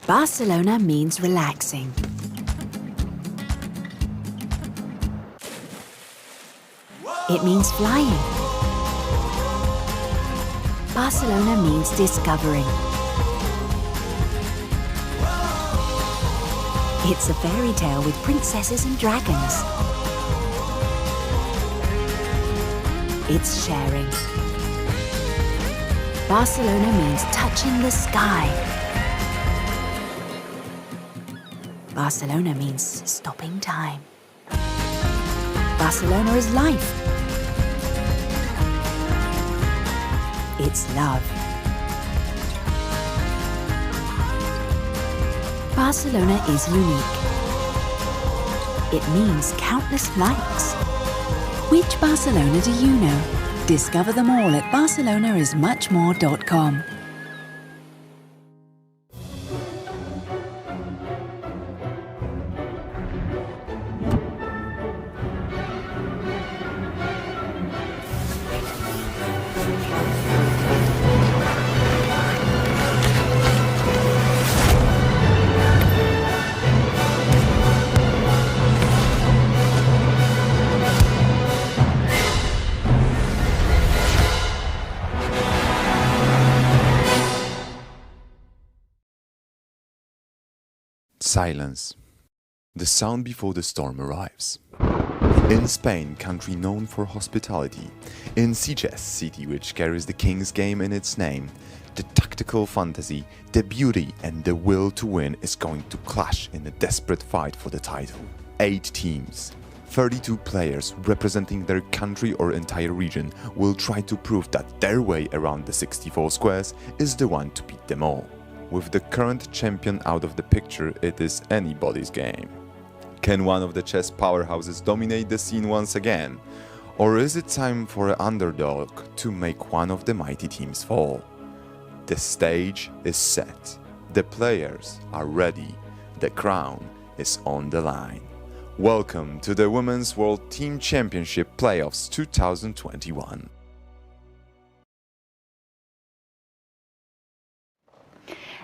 Barcelona means relaxing. It means flying. Barcelona means discovering. It's a fairy tale with princesses and dragons. It's sharing. Barcelona means touching the sky. Barcelona means stopping time. Barcelona is life. It's love. Barcelona is unique. It means countless likes. Which Barcelona do you know? Discover them all at barcelonaismuchmore.com. Silence. The sound before the storm arrives. In Spain, country known for hospitality, in Sitges, city which carries the king's game in its name, the tactical fantasy, the beauty and the will to win is going to clash in a desperate fight for the title. 8 teams, 32 players representing their country or entire region will try to prove that their way around the 64 squares is the one to beat them all. With the current champion out of the picture, it is anybody's game. Can one of the chess powerhouses dominate the scene once again? Or is it time for an underdog to make one of the mighty teams fall? The stage is set. The players are ready. The crown is on the line. Welcome to the Women's World Team Championship Playoffs 2021.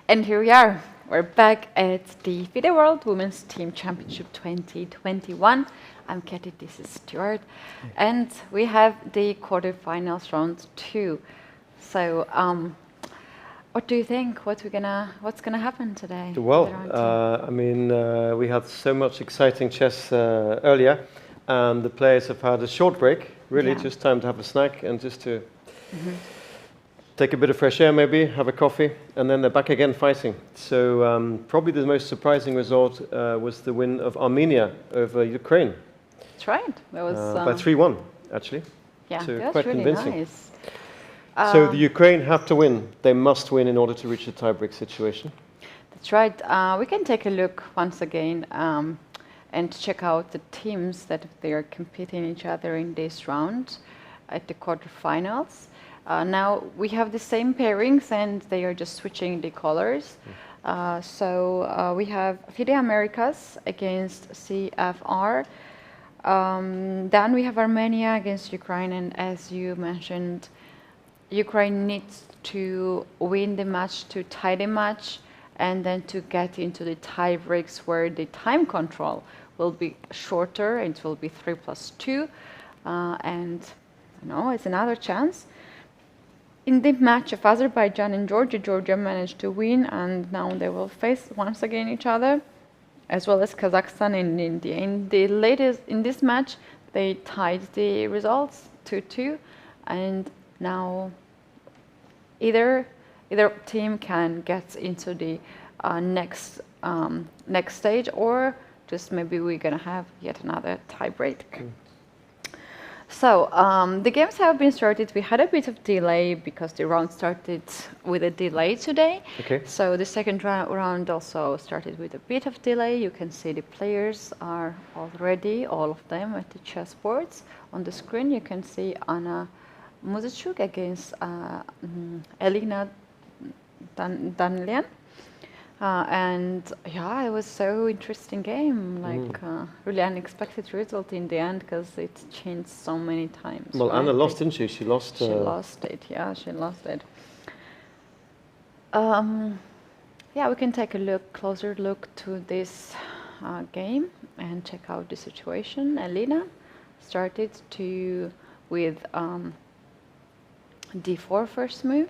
And here we are. We're back at the FIDE World Women's Team Championship 2021. I'm Keti, this is Stuart. And we have the quarterfinals round 2. So, what do you think? What's gonna happen today? Well, we had so much exciting chess earlier, and the players have had a short break, really just time to have a snack and just to take a bit of fresh air maybe, have a coffee, and then they're back again fighting. So probably the most surprising result was the win of Armenia over Ukraine. That's right. That was by 3-1, actually. Yeah, so that's quite really convincing. Nice. So the Ukraine have to win. They must win in order to reach the tie-break situation. That's right. We can take a look once again and check out the teams that they are competing each other in this round at the quarterfinals. Now we have the same pairings and they are just switching the colors. So we have FIDE Americas against CFR. Then we have Armenia against Ukraine, and as you mentioned, Ukraine needs to win the match to tie the match and then to get into the tie breaks where the time control will be shorter. It will be 3+2 and it's another chance. In the match of Azerbaijan and Georgia, Georgia managed to win, and now they will face once again each other, as well as Kazakhstan and India. In this match, they tied the results 2-2, and now either team can get into the next stage, or just maybe we're gonna have yet another tie break. So the games have been started. We had a bit of delay because the round started with a delay today. Okay. So the second round also started with a bit of delay. You can see the players are already, all of them, at the chessboards. On the screen you can see Anna Muzachuk against Elina Danlian. And yeah, it was so interesting game, like really unexpected result in the end because it changed so many times. Well, right? Anna lost, didn't she? She lost. She lost it. Yeah, she lost it. yeah, we can take a closer look to this game and check out the situation. Elina started with d4 first move.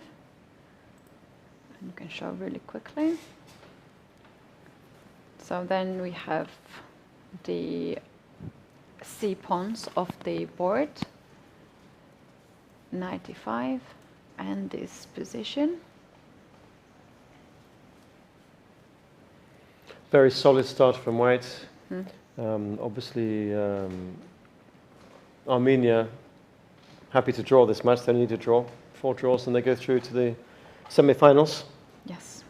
And you can show really quickly. So then we have the c pawns of the board, knight e5, and this position. Very solid start from white. Obviously, Armenia happy to draw this match. They need to draw 4 draws and they go through to the semi-finals. Yes.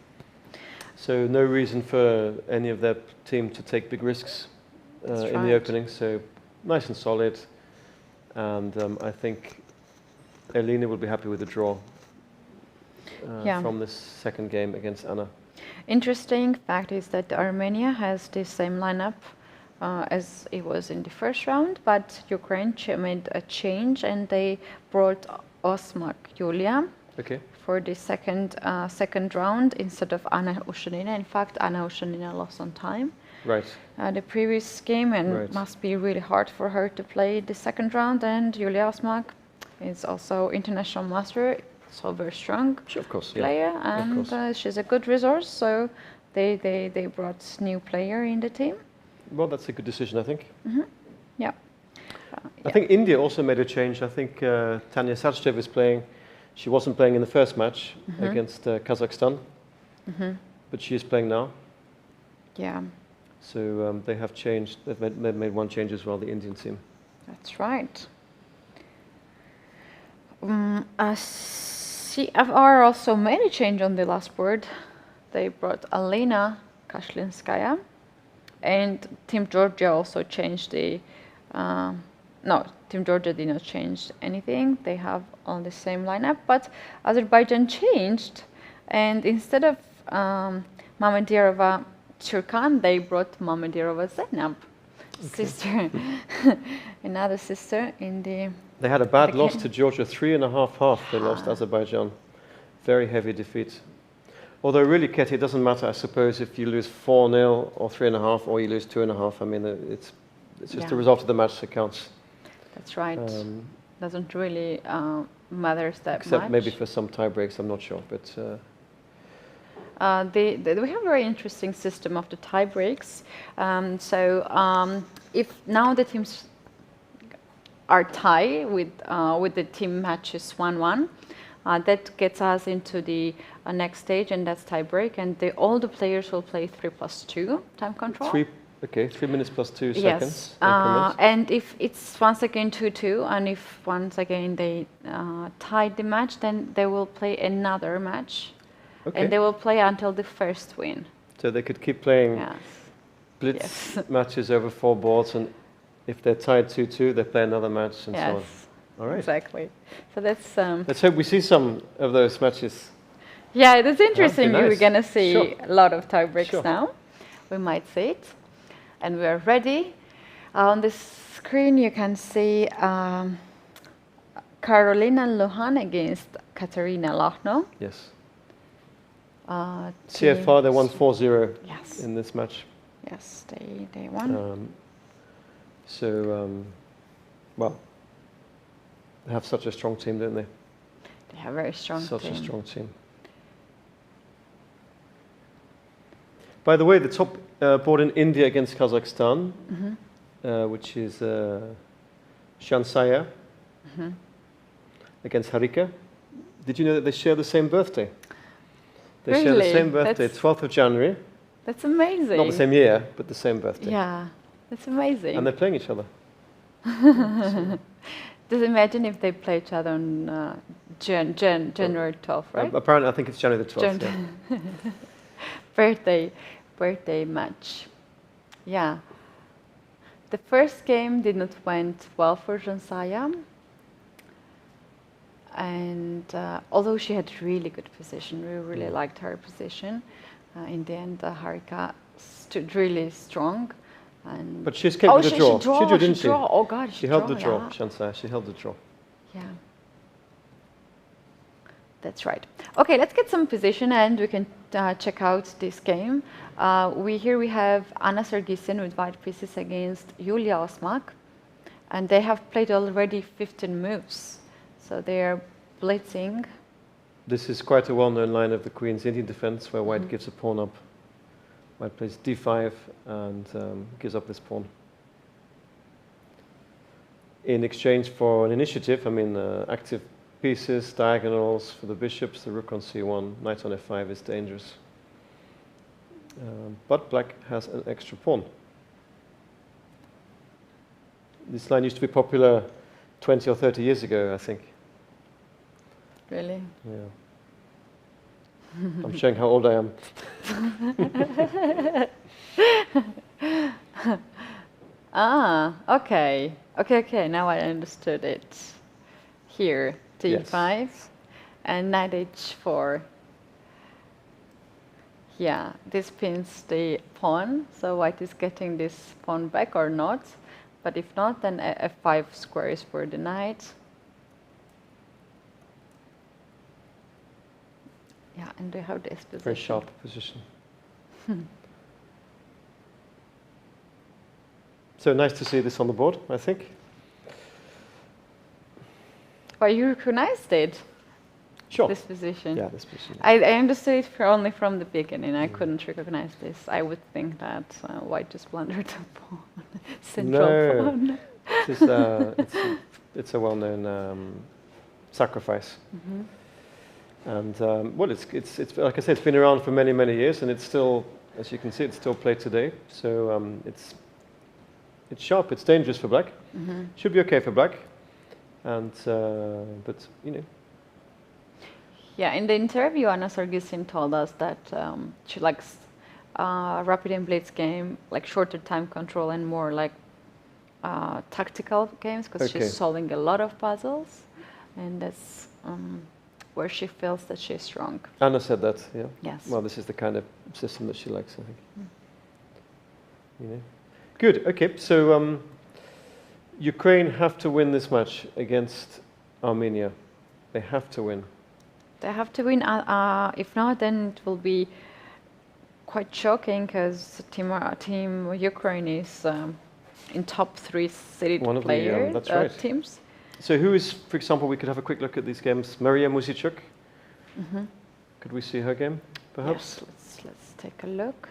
So no reason for any of their team to take big risks in the opening. So nice and solid. And I think Elina will be happy with the draw from this second game against Anna. Interesting fact is that Armenia has the same lineup as it was in the first round, but Ukraine made a change and they brought Osmak Yulia for the second round instead of Anna Ushanina. In fact, Anna Ushanina lost on time. Right. The previous game, and it must be really hard for her to play the second round. And Yulia Osmak is also international master, so very strong player, and she's a good resource. So they brought new player in the team. Well, that's a good decision, I think. Yeah. I think India also made a change. I think Tanya Sarchev is playing. She wasn't playing in the first match against Kazakhstan, but she is playing now. Yeah. So they have changed. They've made one change as well, the Indian team. That's right. CFR also made a change on the last board. They brought Alina Kashlinskaya, and Team Georgia also changed the. No, Team Georgia did not change anything. They have all the same lineup, but Azerbaijan changed, and instead of Mamedirova Turkan, they brought Mamedirova Zainab, sister, another sister in the. They had a bad loss to Georgia, 3.5-half. They lost Azerbaijan. Very heavy defeat. Although really, Keti, it doesn't matter, I suppose, if you lose 4-0 or 3.5 or you lose 2.5. I mean, it's just the result of the match that counts. That's right. Doesn't really matter that much. Except maybe for some tie breaks, I'm not sure. But we have a very interesting system of the tie breaks. If now the teams are tied with the team matches 1-1, that gets us into the next stage, and that's tie break. And all the players will play 3+2 time control. 3 minutes plus 2 seconds. Yes, and if it's once again 2-2, and if once again they tie the match, then they will play another match, and they will play until the first win. So they could keep playing blitz matches over 4 boards, and if they're tied 2-2, they play another match, and so on. All right. Exactly. So that's. Let's hope we see some of those matches. Yeah, that's interesting. Nice. We're gonna see a lot of tie breaks now. We might see it. And we are ready. On the screen, you can see Carolina Luhan against Katerina Lachno. Yes. CFR, they won 4-0 in this match. Yes, they won. Well, they have such a strong team, don't they? They have a very strong team. Such a strong team. By the way, the top board in India against Kazakhstan, which is Shansaya against Harika. Did you know that they share the same birthday? They share the same birthday, 12th of January. That's amazing. Not the same year, but the same birthday. Yeah, that's amazing. And they're playing each other. Just imagine if they play each other on January 12th, right? Apparently, I think it's January the 12th. Birthday match. Yeah. The first game did not went well for Jansaya. And although she had really good position, we really liked her position. In the end, Harika stood really strong. But she escaped with the draw. She drew, didn't she? Oh God, she held the draw, Shansaya. She held the draw. Yeah. That's right. Okay, let's get some position and we can check out this game. Here we have Anna Sargsyan with white pieces against Julia Osmak, and they have played already 15 moves, so they are blitzing. This is quite a well-known line of the Queen's Indian defense, where white gives a pawn up. White plays d5 and gives up this pawn. In exchange for an initiative, I mean, active pieces, diagonals for the bishops, the rook on c1, knight on f5 is dangerous. But black has an extra pawn. This line used to be popular 20 or 30 years ago, I think. Really? Yeah. I'm showing how old I am. Okay. Okay, now I understood it. Here, d5, yes. And knight h4. Yeah, this pins the pawn, so white is getting this pawn back or not. But if not, then f5 square is for the knight. Yeah, and we have this position. Very sharp position. So nice to see this on the board, I think. But you recognized it? Sure. This position? Yeah, this position. I understood it only from the beginning. I couldn't recognize this. I would think that white just blundered the pawn. Central pawn. It's a well-known sacrifice. And well, it's like I said, it's been around for many, many years, and it's still, as you can see, it's still played today. So it's sharp. It's dangerous for black. Should be okay for black, and but you know. Yeah, in the interview, Anna Sargsyan told us that she likes rapid and blitz game, like shorter time control and more like tactical games, because she's solving a lot of puzzles, and that's where she feels that she's strong. Anna said that, yeah. Yes. Well, this is the kind of system that she likes, I think. You know. Good. Okay. So Ukraine have to win this match against Armenia. They have to win. They have to win. If not, then it will be quite shocking, because team Ukraine is in top 3 seeded player teams. So who is, for example, we could have a quick look at these games. Maria Musicuk. Could we see her game, perhaps? Yes, let's take a look.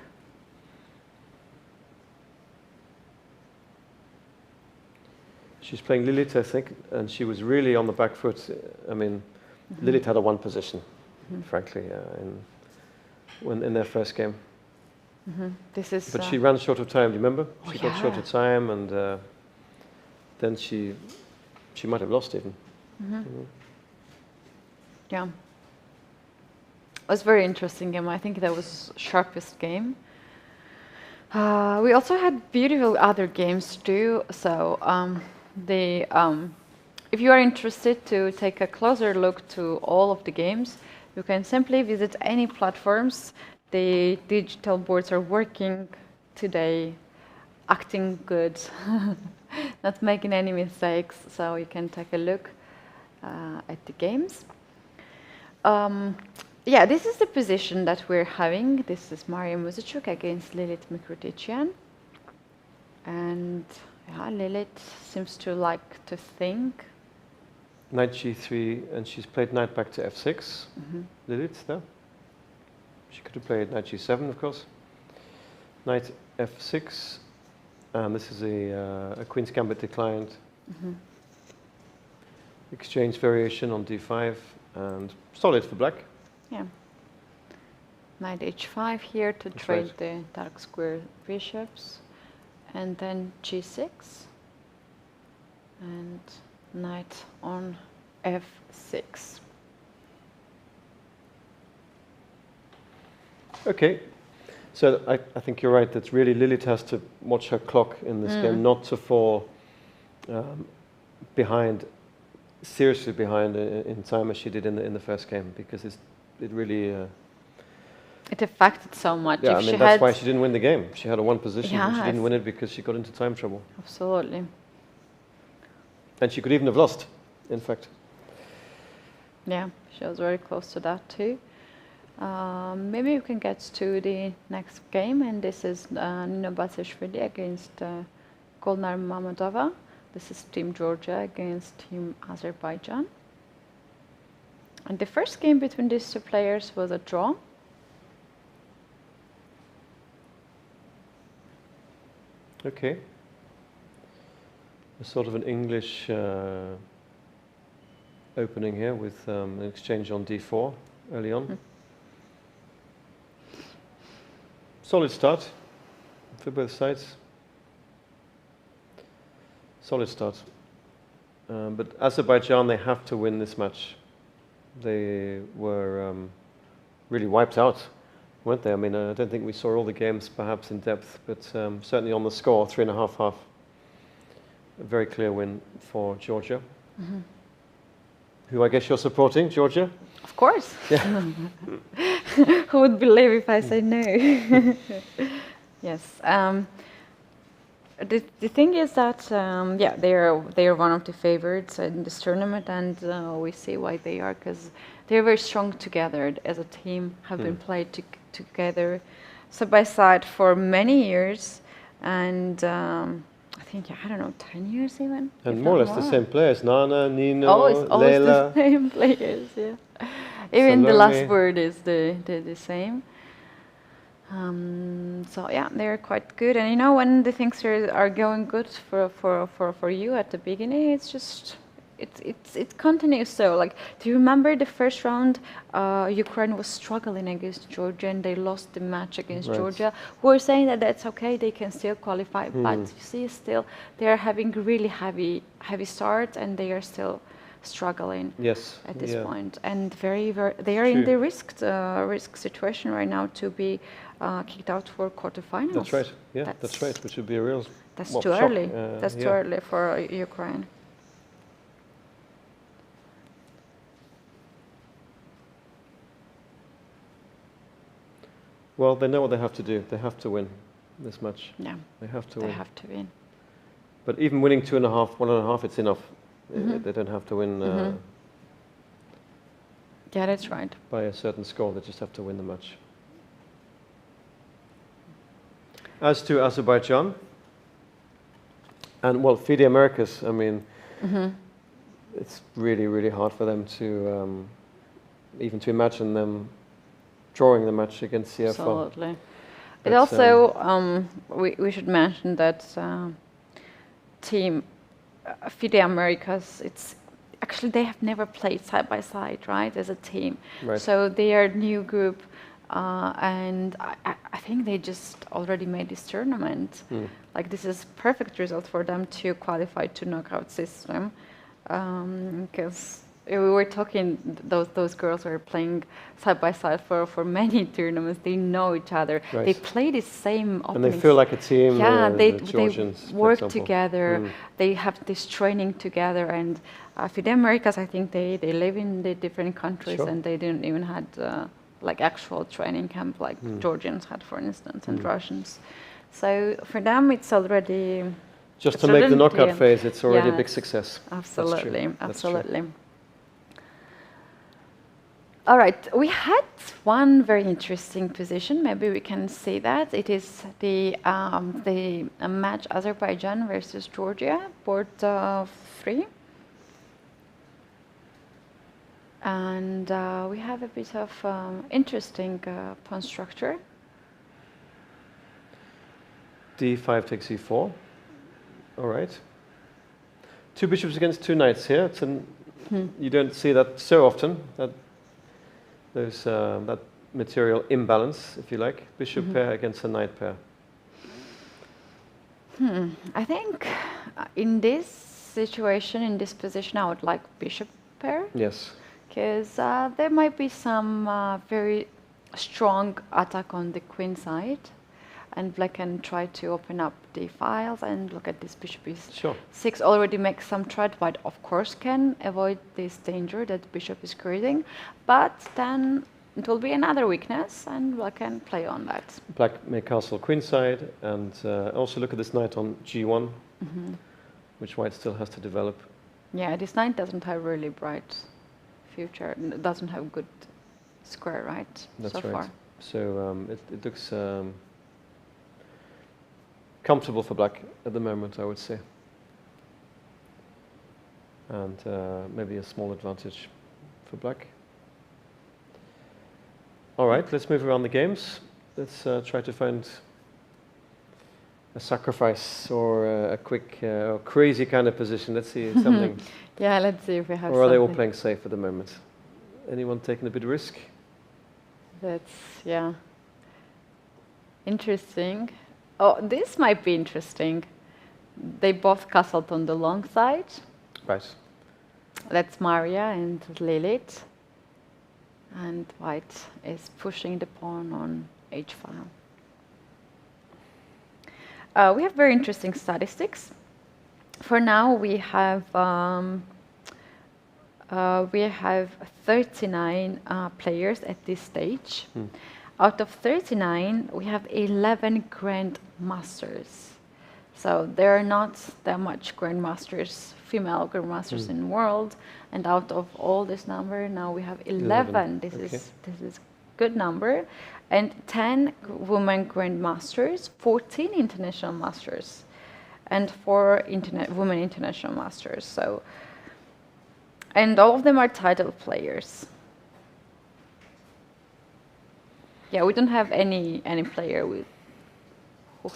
She's playing Lilith, I think, and she was really on the back foot. I mean, Lilith had a one position, frankly, in their first game. This is. But she ran short of time. Do you remember? She got short of time, and then she might have lost even. Yeah. It was a very interesting game. I think that was sharpest game. We also had beautiful other games too. So if you are interested to take a closer look to all of the games, you can simply visit any platforms. The digital boards are working today, acting good, not making any mistakes, so you can take a look at the games. Yeah, this is the position that we're having. This is Maria Musicuk against Lilith Mikrotician. And yeah, Lilith seems to like to think. Knight g3, and she's played knight back to f6. Lilith there. She could have played knight g7, of course. Knight f6, and this is a Queen's Gambit declined. Exchange variation on d5, and solid for black. Yeah. Knight h5 here to trade the dark square bishops, and then g6, and knight on f6. Okay, so I think you're right. That really Lilith has to watch her clock in this game, not to fall behind, seriously behind in time as she did in the first game, because it really. It affected so much. Yeah, if I mean that's why she didn't win the game. She had a one position, yeah, and she didn't win it because she got into time trouble. Absolutely. And she could even have lost, in fact. Yeah, she was very close to that too. Maybe we can get to the next game, and this is Tsatsalashvili against Golnar Mammadova. This is Team Georgia against Team Azerbaijan. And the first game between these two players was a draw. Okay. A sort of an English opening here with an exchange on d4 early on. Solid start for both sides. Solid start. But Azerbaijan, they have to win this match. They were really wiped out, weren't they? I mean, I don't think we saw all the games perhaps in depth, but certainly on the score, 3.5 half. A very clear win for Georgia. Who I guess you're supporting, Georgia? Of course. Yeah. Who would believe if I say no? Yes. The thing is that yeah, they are one of the favorites in this tournament, and we see why they are, because they're very strong together as a team. Have been played together side by side for many years, and I think I don't know, 10 years even. And more or less the same players: Nana, Nino, always Leila. the same players. Yeah. Even the last word is the same. So yeah, they're quite good, and you know, when the things are going good for you at the beginning, it's just it continues. So like, do you remember the first round? Ukraine was struggling against Georgia, and they lost the match against Georgia. We're saying that that's okay; they can still qualify, but you see, still they are having really heavy starts, and they are still struggling at this point, and very they are in the risk situation right now to be kicked out for quarterfinals. That's right. Yeah, that's right. Which would be a real. That's too early. That's too early for Ukraine. Well, they know what they have to do. They have to win this match. Yeah, they have to win. They have to win. But even winning 2.5, 1.5, it's enough. They don't have to win. Yeah, that's right. By a certain score, they just have to win the match. As to Azerbaijan, and well, FIDE Americas, I mean, it's really, really hard for them to even to imagine them drawing the match against CFO. Absolutely. But also, we should mention that team FIDE Americas, it's actually, they have never played side by side, right, as a team. So they are a new group, and I think they just already made this tournament. Like, this is perfect result for them to qualify to knockout system, because we were talking, those girls are playing side by side for many tournaments. They know each other. They play the same openings. And they feel like a team. Yeah, they Georgians, work together. They have this training together. And FIDE Americas, I think they live in the different countries, and they didn't even had like actual training camp like Georgians had, for instance, and Russians. So for them, it's already just to make the knockout phase. It's already a big success. Absolutely, absolutely. All right, we had one very interesting position. Maybe we can see that. It is the match Azerbaijan versus Georgia, board 3. And we have a bit of interesting pawn structure. D5 takes E4. All right. 2 bishops against 2 knights here. It's you don't see that so often. There's that material imbalance, if you like. Bishop pair against a knight pair. I think in this situation, in this position, I would like bishop pair. Yes. Because there might be some very strong attack on the queen side. And black can try to open up the files and look at this bishop e6, already makes some threat. White, of course, can avoid this danger that bishop is creating, but then it will be another weakness, and black can play on that. Black may castle queenside, and also look at this knight on g1, which white still has to develop. Yeah, this knight doesn't have really bright future, doesn't have good square, right? That's so right. far. So it looks comfortable for black at the moment, I would say. And maybe a small advantage for black. All right, let's move around the games. Let's try to find a sacrifice or a quick or crazy kind of position. Let's see something. Yeah, let's see if we have Or are they all something. playing safe at the moment? Anyone taking a bit of risk? That's, yeah. Interesting. Oh, this might be interesting. They both castled on the long side. Right. That's Maria and Lilith. And white is pushing the pawn on h-file. We have very interesting statistics. For now, we have 39 players at this stage. Out of 39, we have 11 grandmasters. So there are not that much grandmasters, female grandmasters in the world. And out of all this number, now we have 11. This is good number. And 10 women grandmasters, 14 international masters, and 4 women international masters. So, and all of them are title players. Yeah, we don't have any player who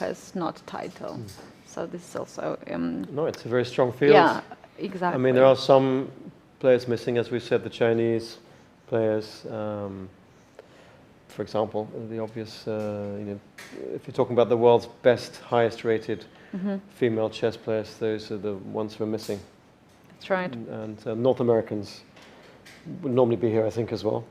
has not title. So this is also No, it's a very strong field. yeah, exactly. I mean, there are some players missing, as we said, the Chinese players. For example, the obvious, if you're talking about the world's best, highest-rated female chess players, those are the ones who are missing. That's right. And North Americans would normally be here, I think, as well.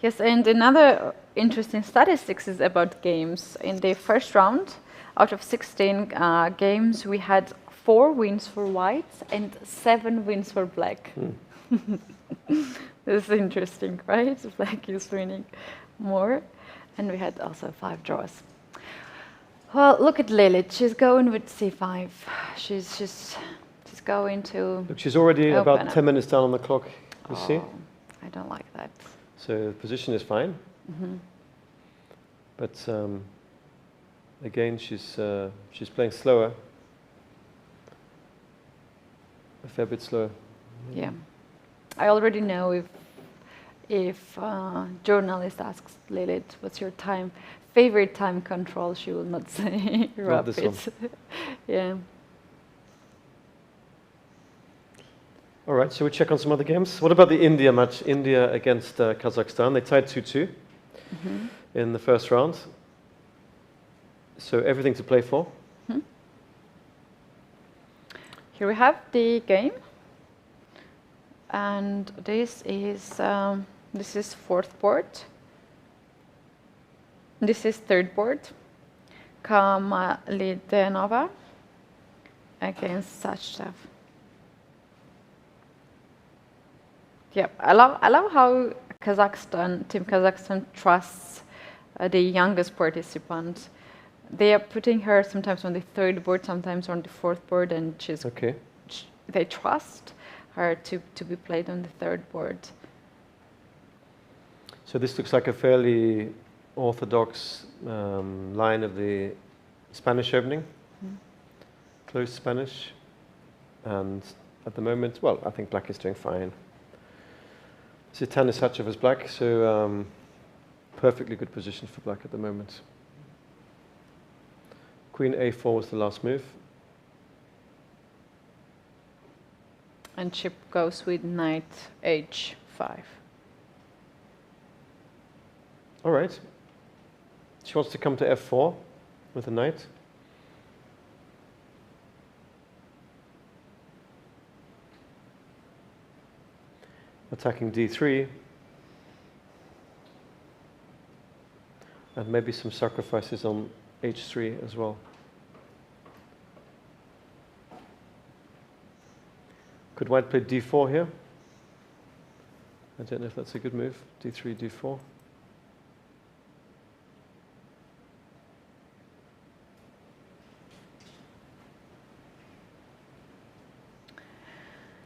Yes, and another interesting statistics is about games. In the first round, out of 16 games, we had 4 wins for whites and 7 wins for black. This is interesting, right? Black is winning more. And we had also 5 draws. Well, look at Lilith. She's going with c5. She's going to... Look, she's already about up. 10 minutes down on the clock, you see? I don't like that. So the position is fine. But again, she's playing slower. A fair bit slower. Yeah. I already know if journalist asks Lilith, what's your favorite time control, she will not say Not this rapid. one. Yeah. All right, shall we check on some other games? What about the India match? India against Kazakhstan. They tied 2-2 in the first round. So everything to play for. Here we have the game. And this is 4th board. This is 3rd board. Kamalidenova against Tsatsalashvili. Yeah, I love how Team Kazakhstan trusts the youngest participant. They are putting her sometimes on the 3rd board, sometimes on the 4th board, and they trust her to be played on the 3rd board. So this looks like a fairly orthodox line of the Spanish opening. Close Spanish. And at the moment, well, I think black is doing fine. Zitan is such of as black, so perfectly good position for black at the moment. Queen a4 was the last move. And chip goes with knight h5. All right. She wants to come to f4 with a knight. Attacking d3. And maybe some sacrifices on h3 as well. Could white play d4 here? I don't know if that's a good move. d3, d4.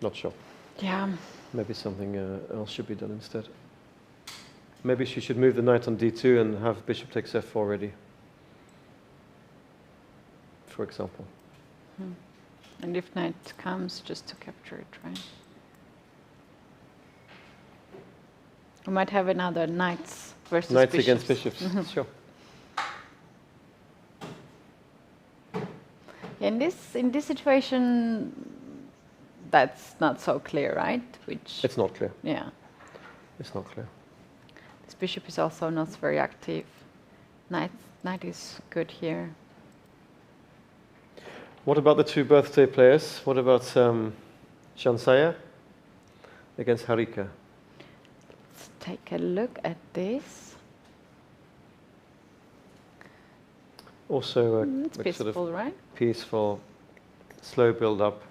Not sure. Yeah. Maybe something else should be done instead. Maybe she should move the knight on d2 and have bishop takes f4 ready, for example. And if knight comes, just to capture it, right? We might have another knights versus Knights bishops. against bishops, sure. In this situation, that's not so clear, right? Which It's not clear. yeah, It's not clear. this bishop is also not very active. Knight is good here. What about the two birthday players? What about Shansaya against Harika? Let's take a look at this. Also It's a peaceful, sort of right? peaceful, slow build-up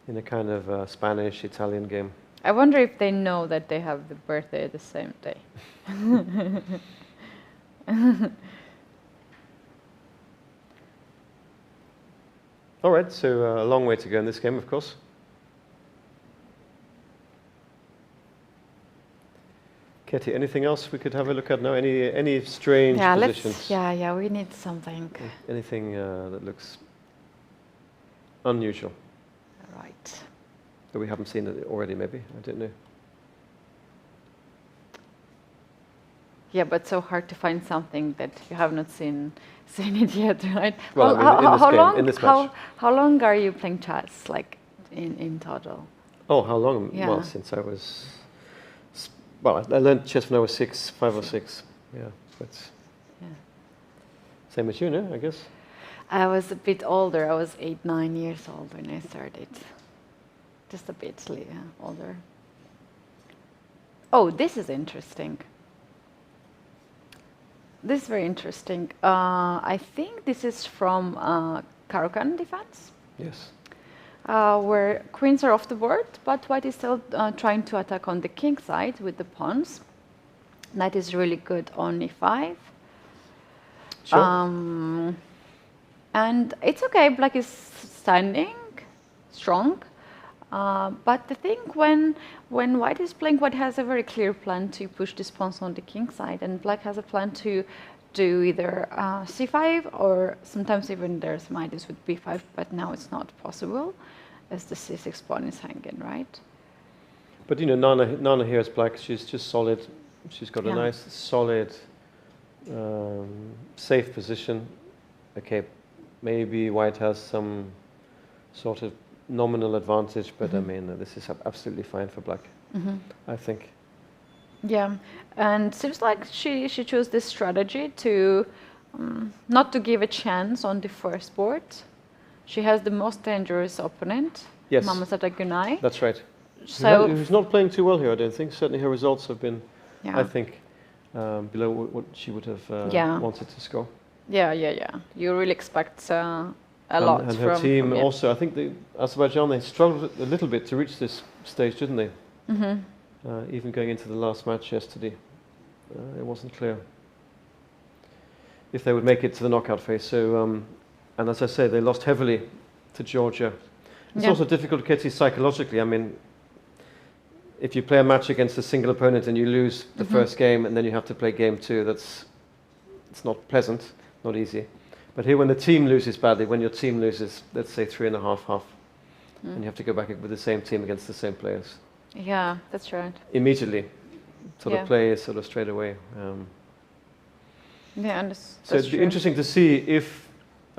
in a kind of Spanish-Italian game. I wonder if they know that they have the birthday the same day. All right, so a long way to go in this game, of course. Keti, anything else we could have a look at now? Any strange positions? We need something. Anything that looks unusual Right. that we haven't seen it already? Maybe, I don't know. Yeah, but so hard to find something that you have not seen it yet, right? Well, I mean, in this game, in this match. How long are you playing chess, like in total? Oh, how long? Yeah. Well, since I was. Well, I learned chess when I was 5 or 6. Yeah, but Yeah. same as you, no? I guess. I was a bit older. I was 8, 9 years old when I started. Just a bit older. Oh, this is interesting. This is very interesting. I think this is from Caro-Kann defense, Yes. where queens are off the board, but white is still trying to attack on the king side with the pawns. Knight is really good on e5. Sure. And it's okay, black is standing strong. But the thing when white is playing, white has a very clear plan to push this pawn on the king side, and black has a plan to do either c5 or sometimes even there's some ideas with b5, but now it's not possible as the c6 pawn is hanging, right? But you know, Nana here is black. She's just solid. She's got a nice, solid, safe position. Okay, maybe white has some sort of nominal advantage, but I mean, this is absolutely fine for black, I think. Yeah, and seems like she chose this strategy to not to give a chance on the first board. She has the most dangerous opponent, Yes. Mamazada Gunay. That's right. So Who's not playing too well here, I don't think. Certainly her results have been, yeah. I think, below what she would have wanted to score. Yeah. You really expect a lot and her from team from, also, I think Azerbaijan, they struggled a little bit to reach this stage, didn't they? Even going into the last match yesterday, it wasn't clear if they would make it to the knockout phase. So, and as I say, they lost heavily to Georgia. It's also difficult, Keti, psychologically. I mean, if you play a match against a single opponent and you lose the first game and then you have to play game 2, it's not pleasant, not easy. But here, when the team loses badly, when your team loses, let's say 3.5, and you have to go back with the same team against the same players. Yeah, that's right. Immediately, sort of play sort of straight away. Yeah, and So it'd be interesting to see if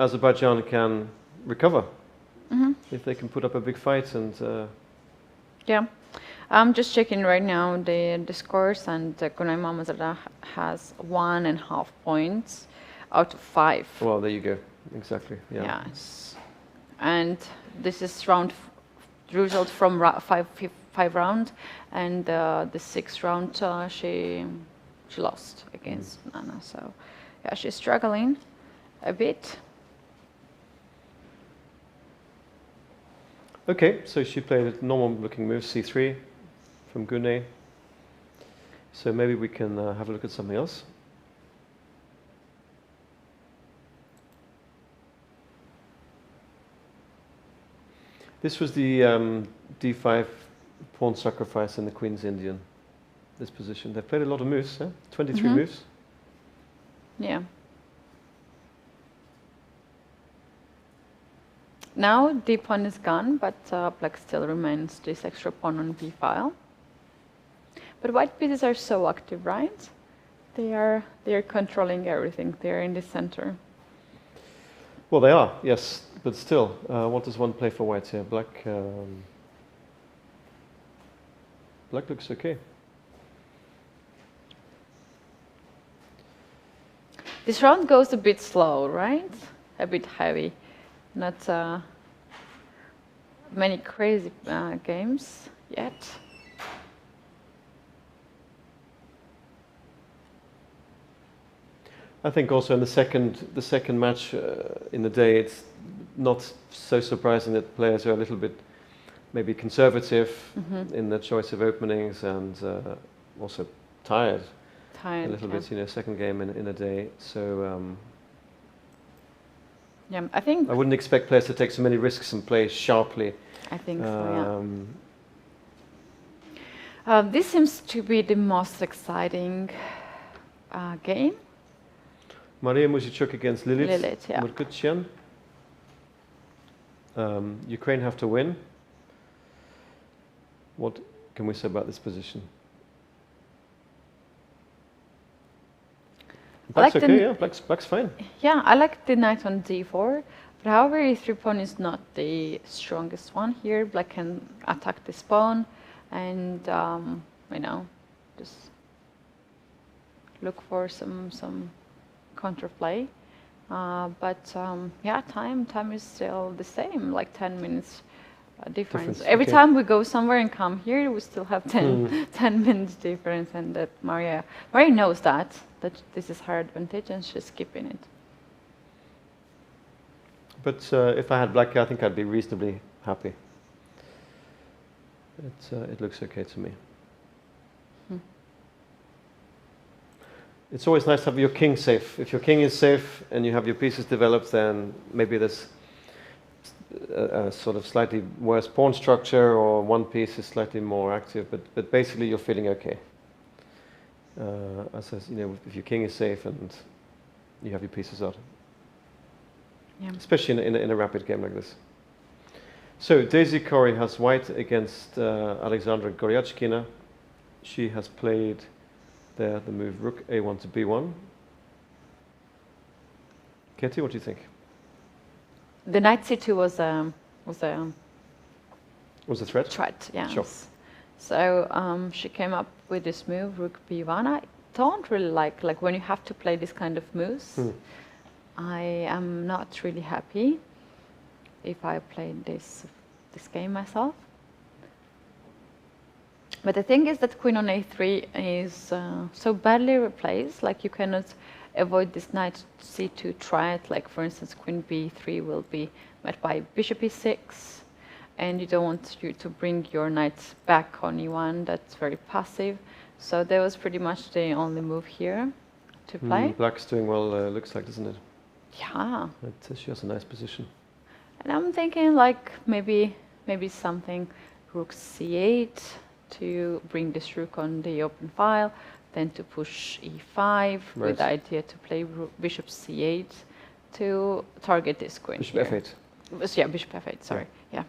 Azerbaijan can recover, if they can put up a big fight and. Yeah, I'm just checking right now the scores, and Gunay Mamazada has 1.5 points out of 5. Well, there you go. Exactly. Yeah. Yes, and this is result from 5 round, and the 6th round she lost against Nana. So yeah, she's struggling a bit. Okay, so she played a normal-looking move, c3, from Gunay. So maybe we can have a look at something else. This was the d5 pawn sacrifice in the Queen's Indian. this position. They've played a lot of moves, 23 moves. Yeah. Now the pawn is gone, but black still remains this extra pawn on b file. But white pieces are so active, right? They are controlling everything. They are in the center. Well, they are, yes, but still, what does one play for white here? Black. Black looks okay. This round goes a bit slow, right? A bit heavy. Not many crazy games yet. I think also in the second match in the day, it's not so surprising that players are a little bit maybe conservative in their choice of openings and also tired a little bit. You know, second game in a day, so. Yeah, I think. I wouldn't expect players to take so many risks and play sharply. I think so, yeah. This seems to be the most exciting game. Maria Muzicuk against Lilith yeah. Murkutyan. Ukraine have to win. What can we say about this position? Black's like okay, yeah. Black's fine. Yeah, I like the knight on d4, but however, e3 pawn is not the strongest one here. Black can attack this pawn, and you know, just look for some counterplay. But yeah, time is still the same, like 10 minutes difference. Every time we go somewhere and come here, we still have 10 minutes difference, and that Maria knows that this is her advantage, and she's keeping it. But if I had black, I think I'd be reasonably happy. It looks okay to me. It's always nice to have your king safe. If your king is safe and you have your pieces developed, then maybe there's a sort of slightly worse pawn structure, or one piece is slightly more active. But basically, you're feeling okay. As you know, if your king is safe and you have your pieces out, especially in a rapid game like this. So Daisy Corey has white against Alexandra Goryachkina. She has played there the move rook a1 to b1. Keti, what do you think? The knight c2 was a threat. Threat, yes. Sure. So she came up with this move, rook b1. I don't really like when you have to play this kind of moves. I am not really happy if I played this game myself. But the thing is that queen on a3 is so badly replaced. Like, you cannot avoid this knight c2 threat. Like, for instance, queen b3 will be met by bishop e6. And you don't want you to bring your knight back on e1. That's very passive. So that was pretty much the only move here to play. Black's doing well, looks like, doesn't it? Yeah. She has a nice position. And I'm thinking like maybe something rook c8 to bring this rook on the open file, then to push e5 with the idea to play bishop c8 to target this queen. Bishop f8. Yeah, bishop f8, sorry. Yeah.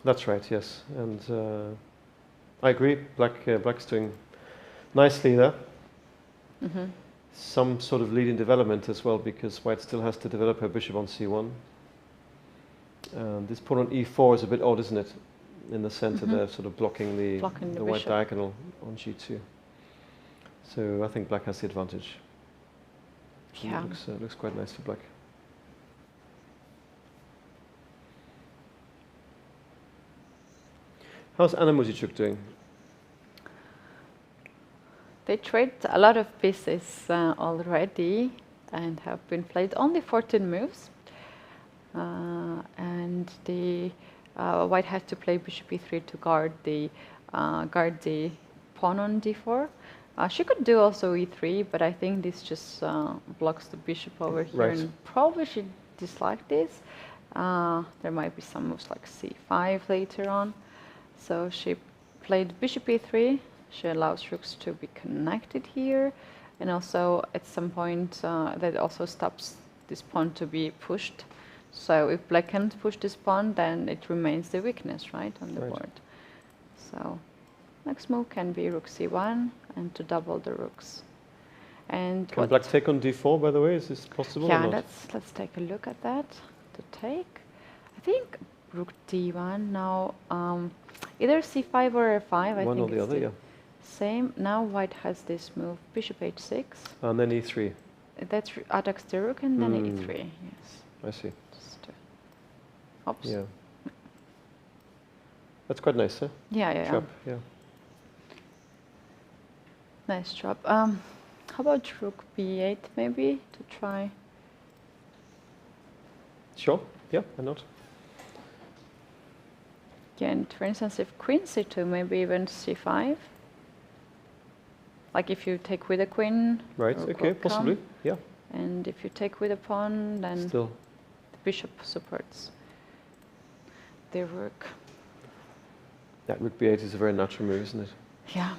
That's right, yes. And I agree, Black's doing nicely there. Some sort of lead in development as well, because white still has to develop her bishop on c1. This pawn on e4 is a bit odd, isn't it? In the center there, sort of blocking the white diagonal on g2. So I think black has the advantage. Yeah. It looks quite nice for black. How's Anna Muzicuk doing? They trade a lot of pieces already and have been played only 14 moves. And the white has to play bishop e3 to guard the pawn on d4. She could do also e3, but I think this just blocks the bishop over here. Right. And probably she disliked this. There might be some moves like c5 later on. So she played bishop e3. She allows rooks to be connected here, and also at some point that also stops this pawn to be pushed. So if black can't push this pawn, then it remains the weakness, right, on the board. So next move can be rook c1 and to double the rooks. And can black take on d4, by the way? Is this possible or not? let's take a look at that. To take, I think rook d1 now, either c5 or f5. One or the other, yeah. Same. Now white has this move, bishop h6. And then e3. That attacks the rook and then e3, yes. I see. Just, oops. Yeah. That's quite nice, huh? Yeah. Chop, yeah. Nice job. How about rook b8 maybe to try? Sure, yeah, why not? Yeah, and for instance, if queen c2, maybe even c5. Like if you take with a queen. Right, okay, possibly, yeah. And if you take with a pawn, then still the bishop supports the rook. That rook b8 is a very natural move, isn't it? Yeah.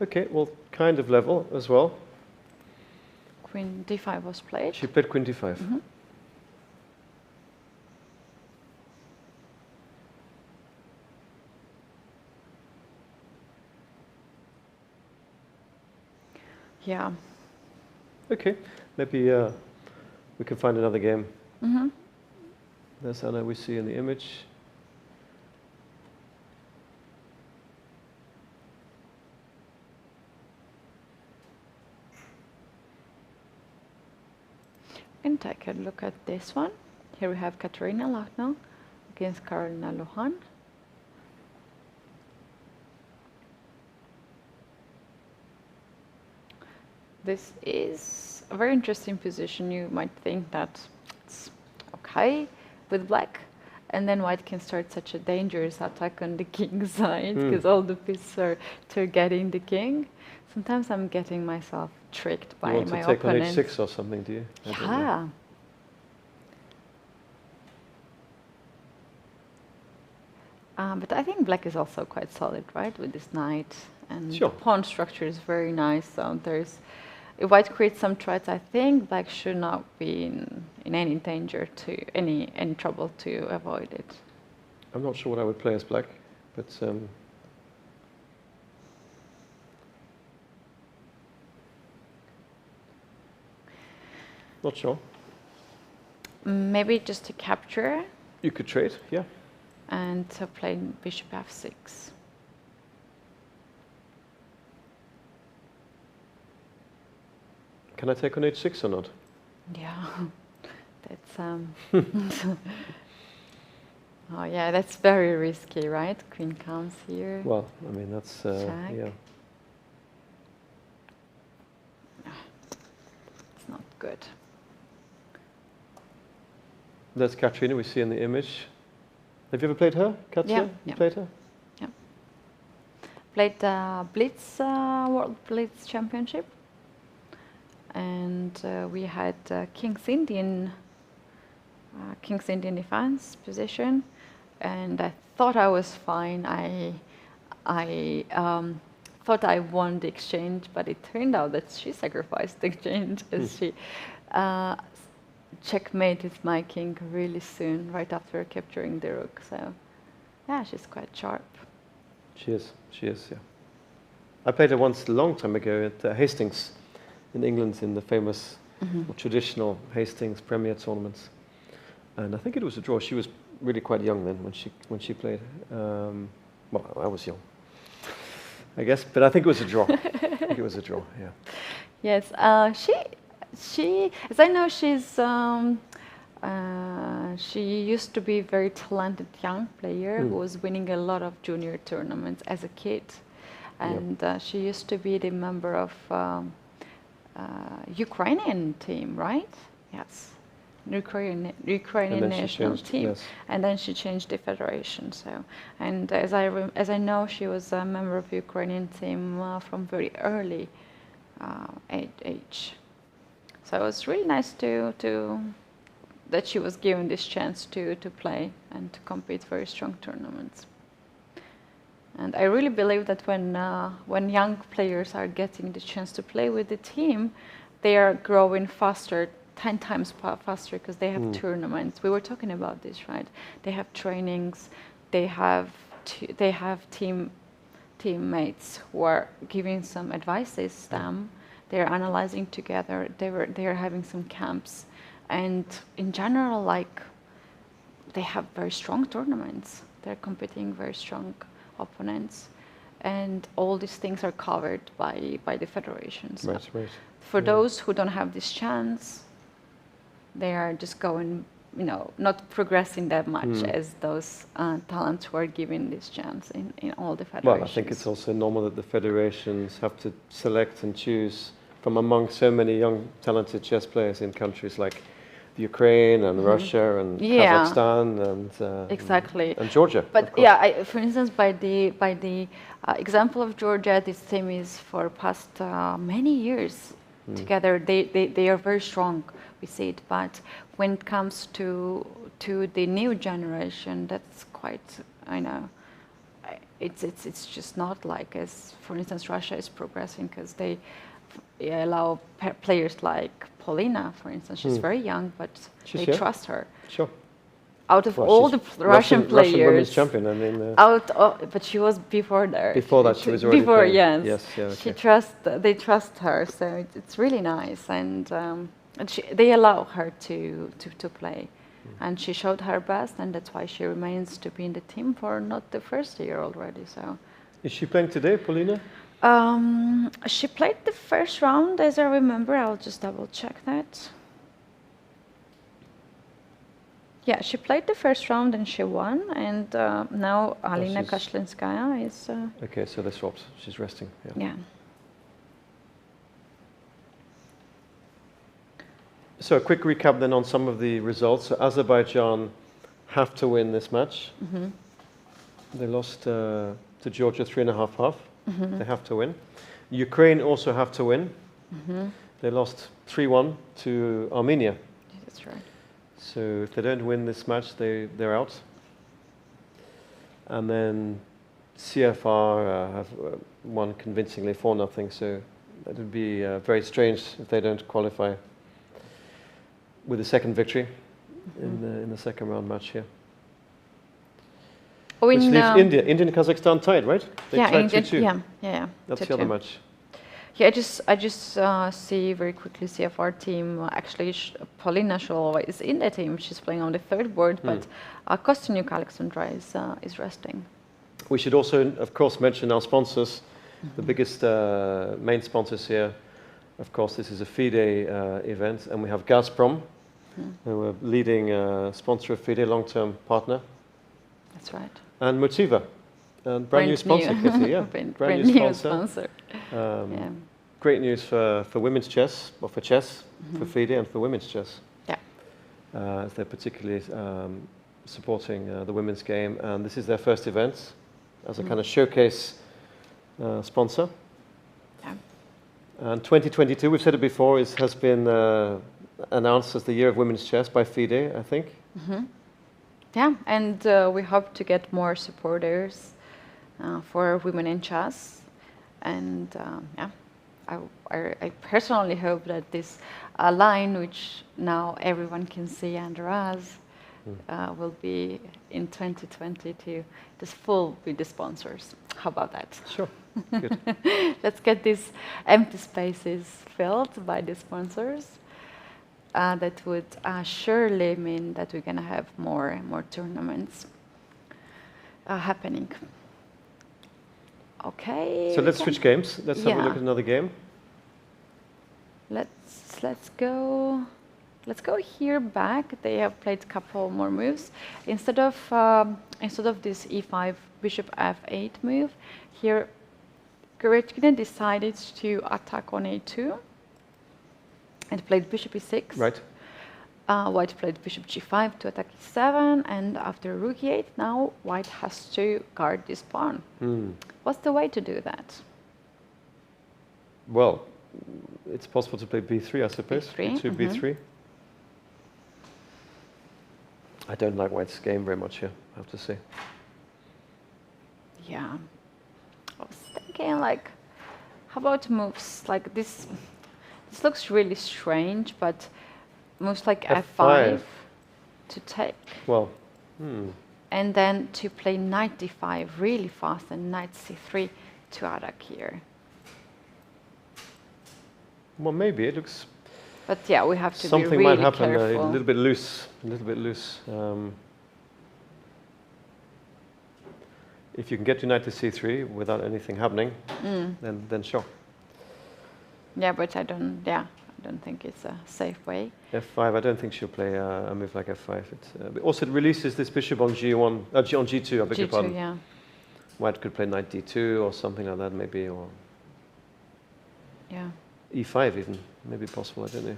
Okay, well, kind of level as well. Queen d5 was played. She played queen d5. Yeah. Okay, maybe we can find another game. There's Anna we see in the image. We can take a look at this one. Here we have Katerina Lachno against Karolina Luhan. This is a very interesting position. You might think that it's okay with black, and then white can start such a dangerous attack on the king side because all the pieces are targeting the king. Sometimes I'm getting myself tricked by my opponent. You want to take on h6 or something, do you? Yeah. But I think black is also quite solid, right, with this knight. And the pawn structure is very nice. So if white creates some threats, I think black should not be in any danger any trouble to avoid it. I'm not sure what I would play as black, but not sure. Maybe just to capture. You could trade, yeah. And to play bishop f6. Can I take on h6 or not? Yeah, that's oh yeah, that's very risky, right? Queen comes here. Well, I mean that's yeah. It's not good. That's Katrina we see in the image. Have you ever played her, Katja? Yeah. You played her? Yeah. Played Blitz World Blitz Championship. And we had King's Indian defense position, and I thought I was fine. I thought I won the exchange, but it turned out that she sacrificed the exchange as she checkmated my king really soon, right after capturing the rook. So, yeah, she's quite sharp. She is, yeah. I played her once a long time ago at Hastings in England in the famous traditional Hastings Premier tournaments. And I think it was a draw. She was really quite young then when she played. Well, I was young, I guess, but I think it was a draw. I think it was a draw, yeah. Yes, she, as I know, she used to be a very talented young player who was winning a lot of junior tournaments as a kid. And she used to be the member of Ukrainian team, right? Yes. Ukrainian national team, yes. and then she changed the federation. So, and as I know, she was a member of the Ukrainian team from very early age. So it was really nice that she was given this chance to play and to compete very strong tournaments. And I really believe that when young players are getting the chance to play with the team, they are growing faster, 10 times faster, because they have tournaments. We were talking about this, right? They have trainings, they have teammates who are giving some advices to them. They're analyzing together. They are having some camps, and in general, like, they have very strong tournaments. They're competing very strong opponents, and all these things are covered by the federations. Right, right. For those who don't have this chance, they are just going, not progressing that much as those talents who are given this chance in all the federations. Well, I think it's also normal that the federations have to select and choose from among so many young, talented chess players in countries like Ukraine and Russia and Kazakhstan and exactly, and Georgia. But for instance, by the example of Georgia, this team is for past many years together. They are very strong. We see it, but when it comes to the new generation, that's quite, it's just not like, as for instance Russia is progressing, because they allow players like Polina, for instance. She's very young, but they trust her. Sure. Out of all the Russian players, Russian women's champion. I mean, but she was before there. Before that, she was already before. Playing. Yes, yeah, okay. They trust her, so it's really nice, and they allow her to play, and she showed her best, and that's why she remains to be in the team for not the first year already. So, is she playing today, Polina? She played the first round, as I remember. I'll just double check that. Yeah, she played the first round and she won, and now Alina Kashlinskaya is... okay, so they swapped. She's resting. Yeah. So a quick recap then on some of the results. So Azerbaijan have to win this match. They lost to Georgia 3.5-half. They have to win. Ukraine also have to win. They lost 3-1 to Armenia. That's right. So if they don't win this match, they're out. And then CFR have won convincingly 4-0. So that would be very strange if they don't qualify with a second victory in the second round match here. Which leaves India and Kazakhstan tied, right? They tied 2-2. Yeah. That's the other match. Yeah, I just see very quickly CFR team. Actually, Polina Sholova is in the team. She's playing on the third board, but Kostyuk Alexandra is resting. We should also, of course, mention our sponsors. The biggest main sponsors here. Of course, this is a FIDE event, and we have Gazprom, who are leading sponsor of FIDE, long-term partner. That's right. And Motiva, brand new sponsor, Keti, yeah. brand new sponsor. Great news for women's chess, or for chess, for FIDE and for women's chess. Yeah. As they're particularly supporting the women's game, and this is their first event as a kind of showcase sponsor. Yeah. And 2022, we've said it before, has been announced as the year of women's chess by FIDE, I think. Yeah, and we hope to get more supporters for women in chess. And I personally hope that this line, which now everyone can see under us, will be in 2022 just full with the sponsors. How about that? Sure. Good. Let's get these empty spaces filled by the sponsors. That would surely mean that we're going to have more tournaments happening. Okay. So let's switch games. Let's have a look at another game. Let's go here back. They have played a couple more moves. Instead of this e5 bishop f8 move, here Goretkina decided to attack on a2 and played bishop e6. Right. White played bishop g5 to attack e7, and after rook e8, now white has to guard this pawn. What's the way to do that? Well, it's possible to play b3, I suppose. B3, b2, b3. I don't like white's game very much here, I have to say. Yeah. I was thinking, like, how about moves like this? This looks really strange, but moves like f5 to take. Well, And then to play knight d5 really fast and knight c3 to attack here. well, maybe it looks But yeah, we have to be something really might happen careful. a little bit loose, a little bit loose. If you can get to knight to c3 without anything happening, then sure. Yeah, but I don't think it's a safe way. f5, I don't think she'll play a move like f5. But also, it releases this bishop on g1, on g2. I beg your pardon. G2, yeah. White could play knight d2 or something like that, maybe, or Yeah. e5 even, maybe possible. I don't know.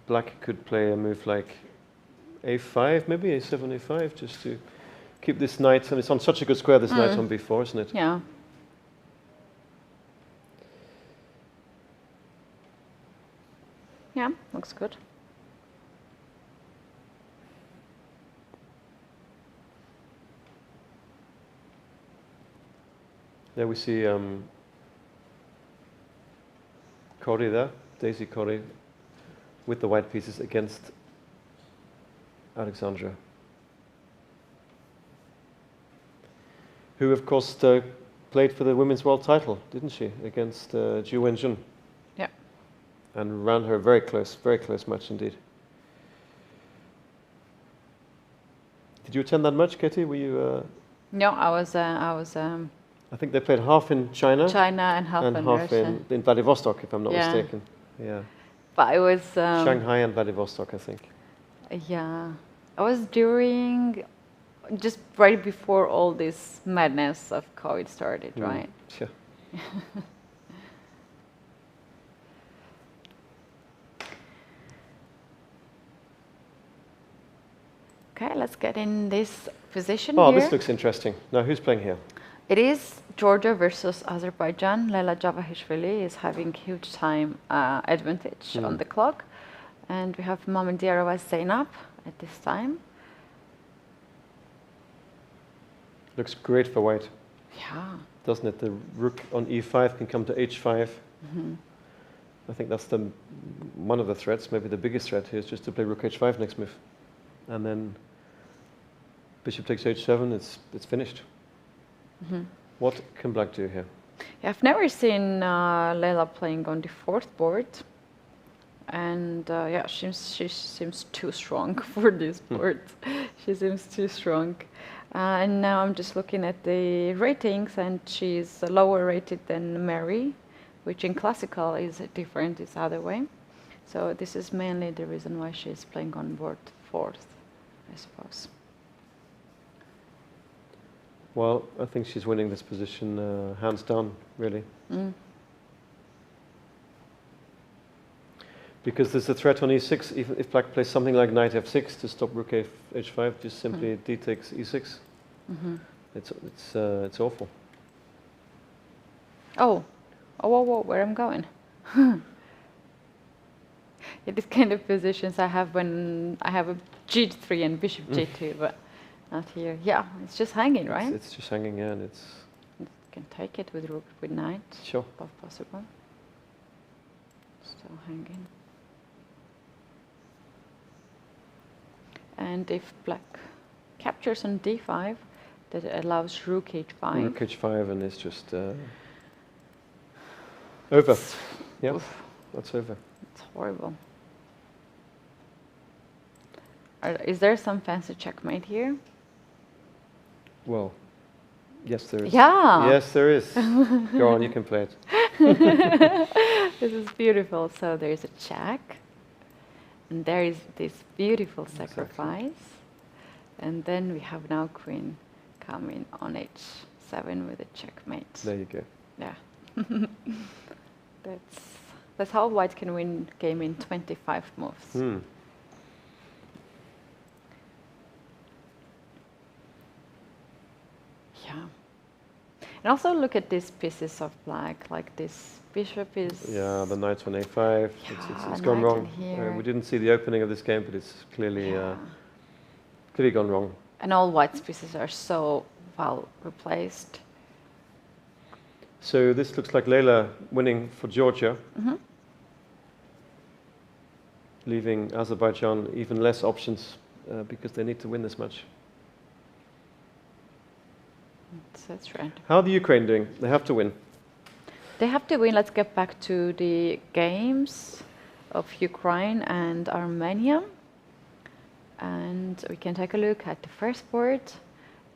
Black could play a move like a5, maybe a7, a5, just to keep this knight. And it's on such a good square. This knight on b4, isn't it? Yeah. Yeah, looks good. There we see Keti there, Daisy Keti, with the white pieces against Alexandra, who of course played for the women's world title, didn't she, against Ju Wenjun? Yeah. And ran her very close match indeed. Did you attend that match, Keti? Were you? No, I was. I think they played half in China, China and half in Russia. in Vladivostok, if I'm not Yeah. mistaken. Yeah. But I was. Shanghai and Vladivostok, I think. Yeah, I was during, just right before all this madness of COVID started, right? Sure. Okay, let's get in this position Oh, here. this looks interesting. Now, who's playing here? It is Georgia versus Azerbaijan. Leila Javahishvili is having huge time advantage on the clock. And we have Mamediarova Zainab at this time. Looks great for white, Yeah. doesn't it? The rook on e5 can come to h5. I think that's one of the threats, maybe the biggest threat here is just to play rook h5 next move. And then bishop takes h7, it's finished. What can black do here? Yeah, I've never seen Leila playing on the fourth board. And yeah, she seems too strong for this board. She seems too strong. And now I'm just looking at the ratings, and she's lower rated than Mary, which in classical is different, it's the other way. So this is mainly the reason why she's playing on board fourth, I suppose. Well, I think she's winning this position hands down, really. Because there's a threat on e6. If black plays something like knight f6 to stop rook h5, just simply d takes e6. It's awful. Oh, whoa, where I'm going? Yeah, these kind of positions I have when I have a g3 and bishop g2, but not here. Yeah, it's just hanging, right? It's just hanging, yeah, and it's... You can take it with rook, with knight. Sure. Both possible. Still hanging. And if black captures on d5, that allows rook h5. Rook h5, and it's just over. Yeah, that's over. It's horrible. Is there some fancy checkmate here? Well, yes, there is. Yeah. Yes, there is. Go on, you can play it. This is beautiful. So there is a check. And there is this beautiful sacrifice. And then we have now queen coming on h7 with a checkmate. There you go. Yeah. That's how white can win game in 25 moves. Hmm. Yeah. And also look at these pieces of black, like this bishop is... Yeah, the knight on a5. It's gone knight wrong. in here. We didn't see the opening of this game, but it's clearly clearly gone wrong. And all white's pieces are so well replaced. So this looks like Leila winning for Georgia, leaving Azerbaijan even less options because they need to win this match. That's right. How are the Ukraine doing? They have to win. They have to win. Let's get back to the games of Ukraine and Armenia. And we can take a look at the first board.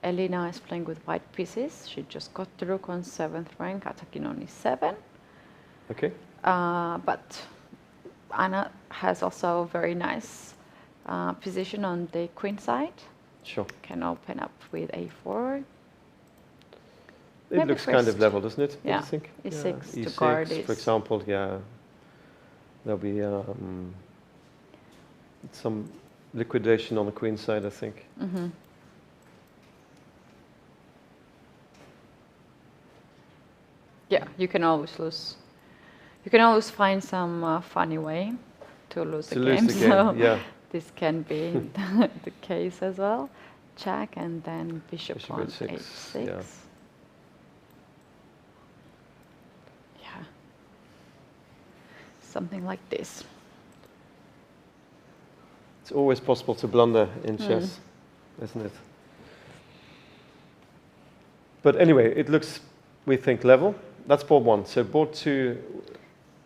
Elena is playing with white pieces. She just got the rook on 7th rank, attacking on e7. Okay. But Anna has also a very nice position on the queen side. Sure. Can open up with a4. It Maybe looks kind of first. level, doesn't it? What do Yeah. you think? E6 to E6, guard for is- example, yeah. There'll be some liquidation on the queen side, I think. Yeah, you can always lose. You can always find some funny way to lose To the lose game. the game, So yeah. this can be the case as well. Check and then bishop on H6, h6. yeah. Yeah. Something like this. It's always possible to blunder in chess, isn't it? But anyway, it looks, we think, level. That's board one. So board two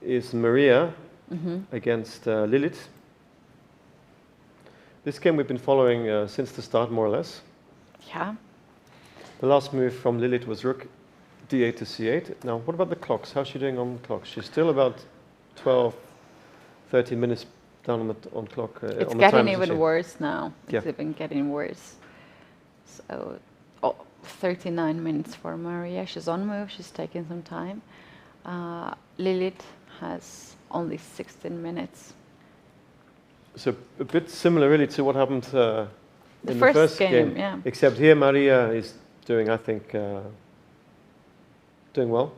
is Maria against Lilith. This game we've been following since the start, more or less. Yeah. The last move from Lilith was rook d8 to c8. Now, what about the clocks? How's she doing on the clock? She's still about 12, 13 minutes down on clock. It's on the getting time, isn't even she? worse now. It's Yeah. even getting worse. So, 39 minutes for Maria. She's on move. She's taking some time. Lilith has only 16 minutes. So a bit similar, really, to what happened in the first first game, yeah. Except here, Maria is doing, I think, doing well.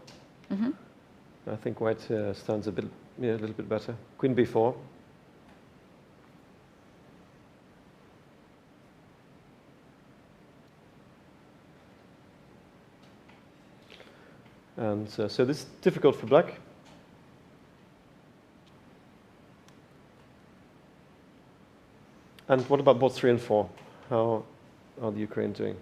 I think White stands a little bit better. Queen b4. And so this is difficult for Black. And what about boards 3 and 4? How are the Ukraine doing?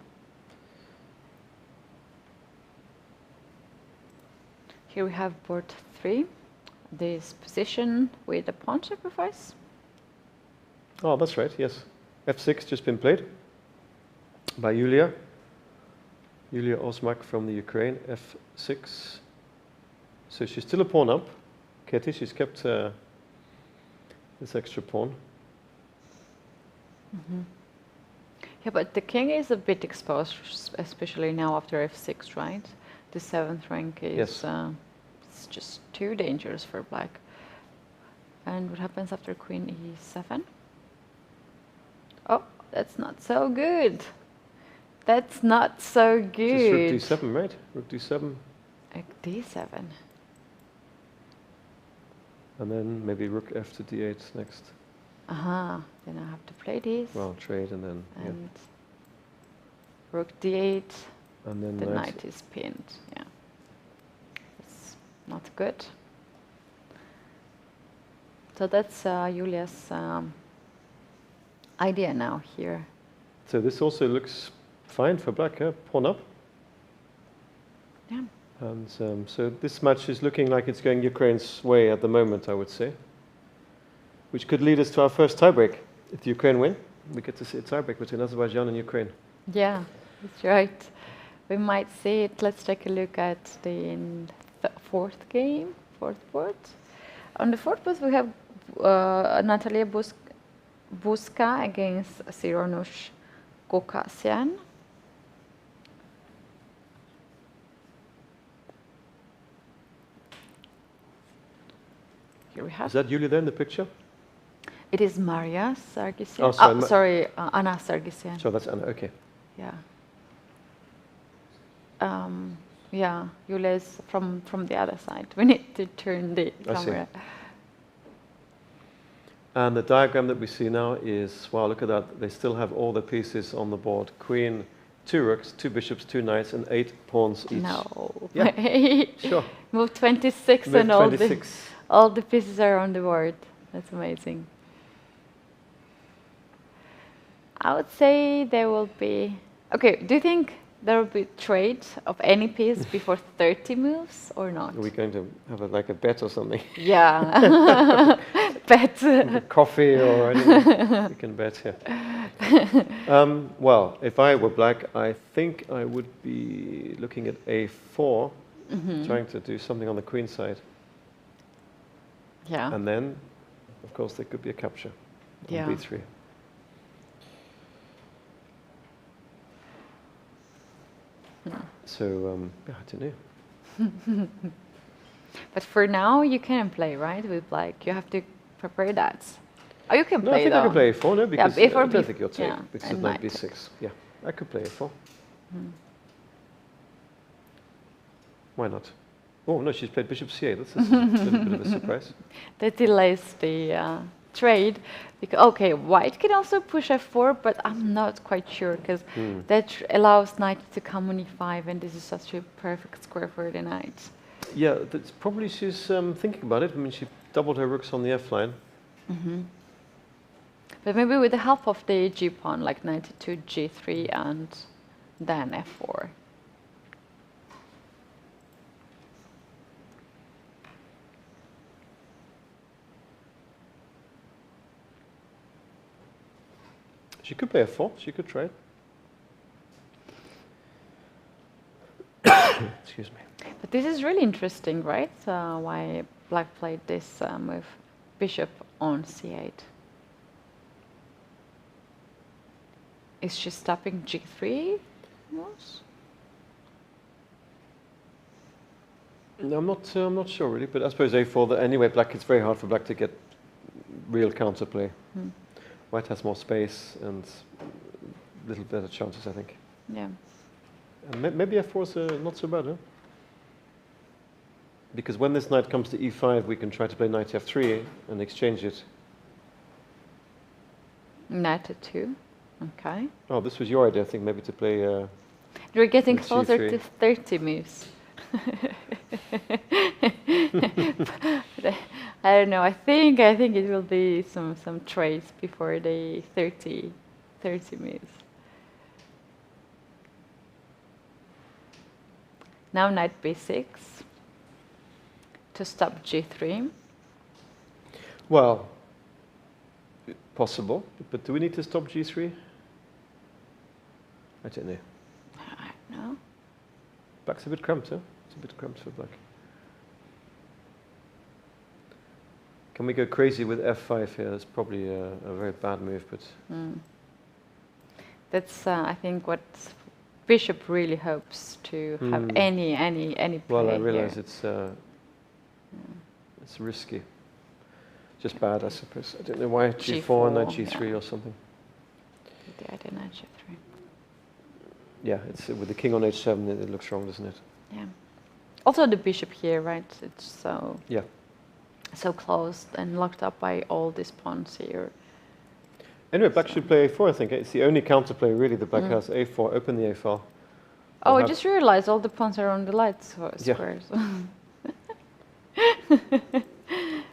Here we have board 3. This position with a pawn sacrifice. Oh, that's right, yes. f6 just been played by Yulia. Yulia Osmak from the Ukraine, f6. So she's still a pawn up. Keti, she's kept this extra pawn. Yeah, but the king is a bit exposed, especially now after f6, right? The 7th rank is Yes. it's just too dangerous for Black. And what happens after queen e7? Oh, that's not so good. That's not so good. Just rook d7, right? Rook d7. D7. And then maybe rook f to d8 next. Then I have to play this. Well, trade and then, And rook d8. And then The knight is pinned. Yeah. It's not good. So that's Julia's idea now here. So this also looks fine for Black, pawn up. Yeah. And so this match is looking like it's going Ukraine's way at the moment, I would say. Which could lead us to our first tiebreak. If the Ukraine win, we get to see a tiebreak between Azerbaijan and Ukraine. Yeah, that's right. We might see it. Let's take a look at the fourth game, fourth board. On the fourth board, we have Natalia Buska against Sironush Kokasian. here we have. Is that Julia there in the picture? It is Maria Sargsyan. Oh, sorry, sorry, Anna Sargsyan. So that's Anna, okay. Yeah. Yeah, Julia is from the other side. We need to turn the camera. And the diagram that we see now is, wow, look at that. They still have all the pieces on the board. Queen, 2 rooks, 2 bishops, 2 knights, and 8 pawns each. No. Yeah, sure. Move 26 Move and 26. all the pieces are on the board. That's amazing. I would say there will be... Okay, do you think there will be trade of any piece before 30 moves or not? Are we going to have like a bet or something? Yeah. Bet. Coffee or anything? We can bet here. Well, if I were black, I think I would be looking at a4, trying to do something on the queen side. Yeah. And then, of course, there could be a capture on b3. So, yeah, I don't know. But for now, you can play, right? With black, you have to prepare that. Oh, you can No, play I think I could play a4, no, because yeah, I don't think you'll take, yeah, because and of knight knight. b6. Yeah, I could play a4. Why not? Oh, no, she's played bishop c8. That's a little bit of a surprise. That delays the trade. Because, okay, white can also push f4, but I'm not quite sure, because that allows knight to come on e5, and this is such a perfect square for the knight. Yeah, that's probably she's thinking about it. I mean, she doubled her rooks on the f line. But maybe with the help of the g pawn, like knight to g3 and then f4. She could play a4. She could try it. Excuse me. But this is really interesting, right? Why black played this move, bishop on c8. Is she stopping g3 moves? No, I'm not sure really, but I suppose a4. Anyway, black. It's very hard for black to get real counterplay. White has more space and little better chances, I think. Yeah. And maybe f4 is not so bad, huh? Because when this knight comes to e5, we can try to play knight f3 and exchange it. Knight to 2. Okay. Oh, this was your idea, I think, maybe to play. You're getting with closer g3. to 30 moves. I don't know. I think it will be some trades before the 30 moves. Now knight b6 to stop g3. Well, possible, but do we need to stop g3? I don't know. I don't know. Black's a bit cramped, huh? It's a bit cramped for black. Can we go crazy with f5 here? That's probably a very bad move, but... That's, I think, what bishop really hopes to have any play. Well, I realize here. it's risky. Just bad, I suppose. I don't know why g4, knight g3 or something. The idea knight g3. Yeah, it's with the king on h7, it looks wrong, doesn't it? Yeah. Also the bishop here, right? It's so closed and locked up by all these pawns here. Anyway, black should play a4, I think. It's the only counterplay, really, that black has. a4, open the a file. Oh, I just realized all the pawns are on the light squares.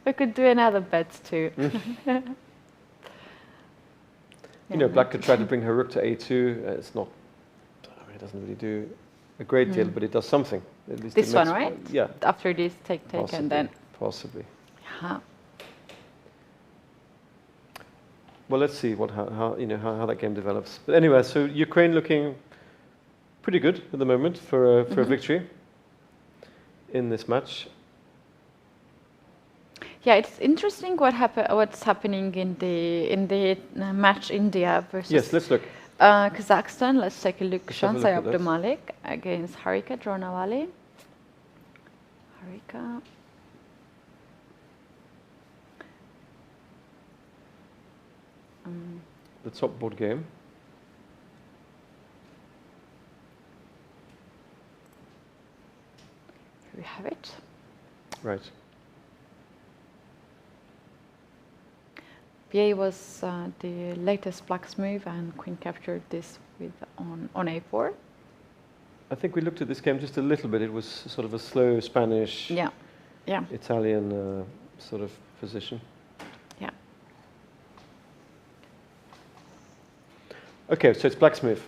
We could do another bet too. You know, black could try to bring her rook to a2. It's not... It doesn't really do a great deal, but it does something. At least This one, right? Yeah. After this, take, Possibly, and then... Possibly. Yeah. Well, let's see how that game develops. But anyway, so Ukraine looking pretty good at the moment for a victory in this match. Yeah, it's interesting what's happening in the match India versus Yes, let's look. Kazakhstan. Let's take a look. Let's have a Shansai look at this. Abdulmalik against Harika Dronawali. Harika. the top board game. Here we have it. Right. BA was the latest black's move, and queen captured this with on a4. I think we looked at this game just a little bit. It was sort of a slow Spanish, Yeah, yeah, Italian sort of position. yeah. Okay, so it's black's move.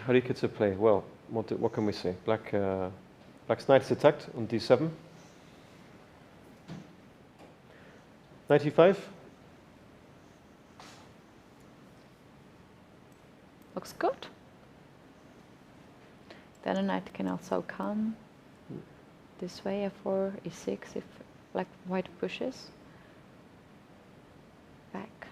How do you get to play? Well, what can we say? Black's knight is attacked on d7. 95. Looks good. Then a knight can also come this way, f4, e6, if white pushes back.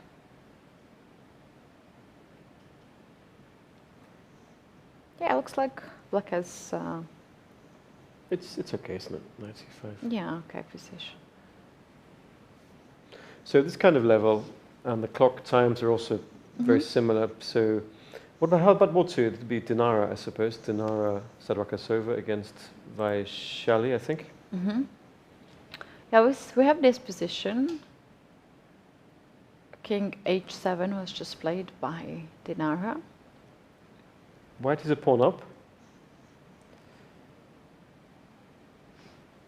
Yeah, it looks like black has. It's okay, isn't it? 95. Yeah, okay, position. So this kind of level, and the clock times are also very similar. So, how about board two? It would be Dinara, I suppose. Dinara Sadrakasova against Vaishali, I think. Yeah, we have this position. King h7 was just played by Dinara. White is a pawn up.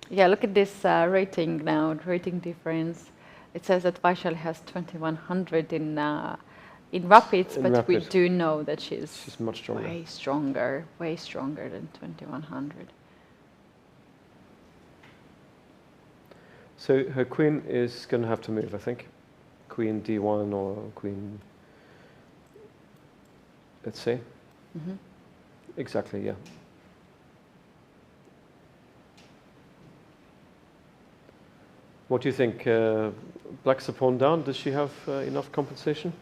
Yeah, look at this rating now, rating difference. It says that Vaishali has 2100 in rapids, but we do know that she's much stronger. Way stronger than 2100. So her queen is going to have to move, I think. Queen d1 or queen, let's say. Exactly, yeah. What do you think? Black's a pawn down. Does she have enough compensation?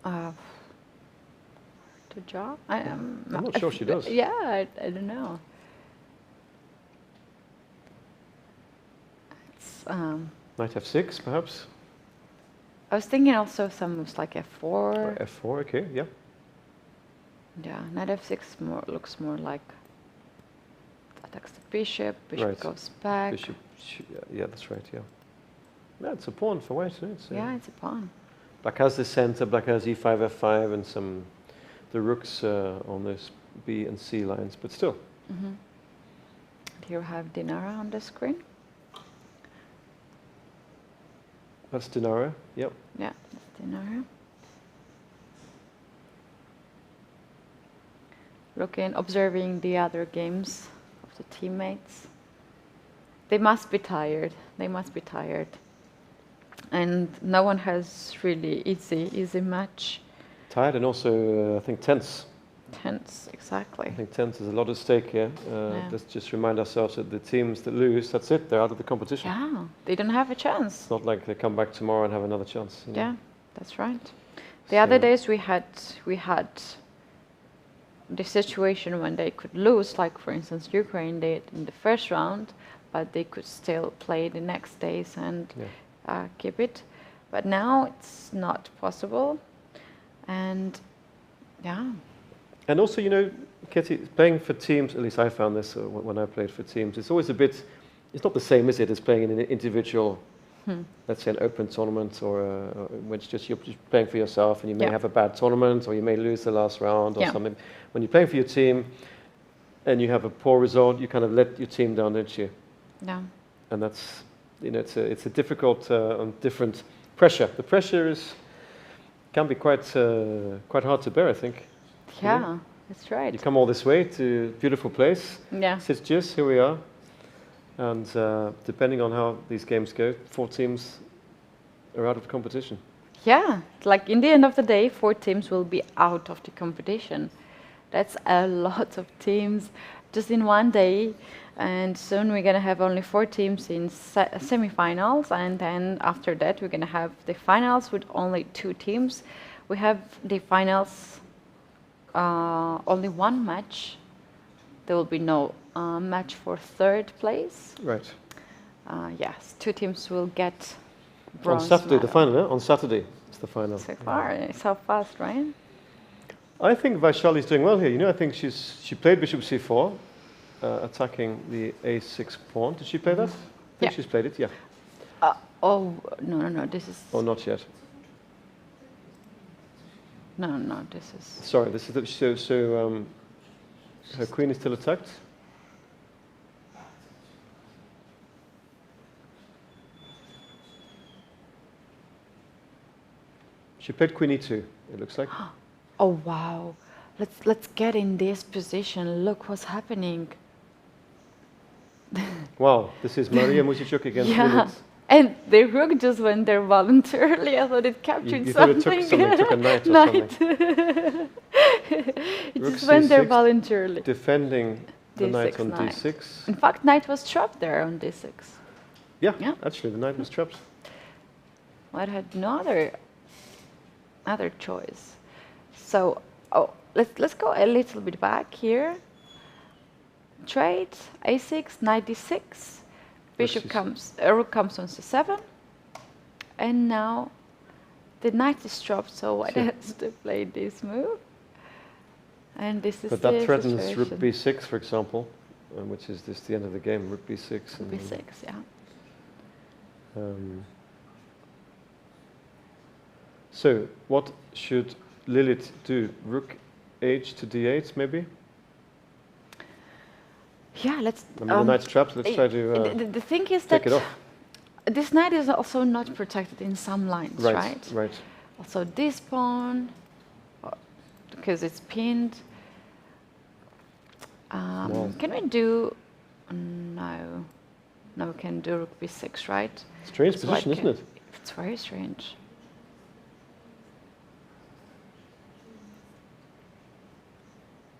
To draw? I'm not sure she does. Yeah, I don't know. It's, Knight f6, perhaps? I was thinking also some moves like f4. Or f4, okay, yeah. Yeah, knight f6 looks more like attacks the bishop, bishop goes back. Bishop, yeah, that's right, yeah. Yeah, it's a pawn for white, isn't it? So yeah, it's a pawn. Black has the center, black has e5, f5, and the rooks on those B and C lines, but still. Here we have Dinara on the screen. That's Dinara, yep. Yeah, that's Dinara. Observing the other games of the teammates. They must be tired. And no one has really easy match. Tired and also, I think, tense. Tense, exactly. I think tense is a lot at stake here. Let's just remind ourselves that the teams that lose, that's it, they're out of the competition. Yeah, they don't have a chance. It's not like they come back tomorrow and have another chance. You know? Yeah, that's right. The other days we had the situation when they could lose, like for instance Ukraine did in the first round, but they could still play the next days and keep it. But now it's not possible. And yeah. And also, you know, Keti, playing for teams, at least I found this when I played for teams, it's always a bit, it's not the same, is it, as playing in an individual, let's say an open tournament, or when it's just you're just playing for yourself and you may have a bad tournament or you may lose the last round or something. When you're playing for your team and you have a poor result, you kind of let your team down, don't you? Yeah. And that's, you know, it's a difficult and different pressure. The pressure can be quite hard to bear, I think. Yeah, that's right. You come all this way to a beautiful place. Yeah. Sitges, here we are. And depending on how these games go, 4 teams are out of the competition. Yeah, like in the end of the day, 4 teams will be out of the competition. That's a lot of teams just in one day. And soon we're going to have only 4 teams in semifinals. And then after that, we're going to have the finals with only 2 teams. We have the finals, only 1 match. There will be no match for 3rd place. Right. Yes, 2 teams will get On bronze Saturday, the medal. final, yeah? On Saturday, it's the final. So far, it's so fast, right? I think Vaishali's doing well here. You know, I think she played bishop c4, attacking the a6 pawn. Did she play that? I think Yeah. she's played it, yeah. Oh, no, this is... Oh, not yet. No, this is... Sorry, this is the, her queen is still attacked. She played queen e2, it looks like. Oh, wow. Let's get in this position. Look what's happening. Wow, this is Maria Musicuk against Yeah. Lilith. And the rook just went there voluntarily. I thought it captured You thought something. it took something, took a knight or something. It Rook just went there c6, voluntarily. Defending the knight D6 on knight. d6. In fact, knight was trapped there on d6. Yeah, Yeah. actually, the knight was trapped. White had no other choice. So, let's go a little bit back here. Trade a6, knight d6. Bishop c6. comes, rook comes on c7, and now the knight is dropped, so White So- has to play this move. And this is But that the threatens situation. rook b6, for example, which is this the end of the game, rook b6. And b6, yeah. So, what should Lilith do? Rook h to d8, maybe? Yeah, let's. I mean, the knight's trapped. Let's try to the thing is take that it off. this knight is also not protected in some lines, right? Right. Also, this pawn, because it's pinned. Wow. Can we do? No, we can do rook b6, right? Strange So White position, isn't can- it? It's very strange.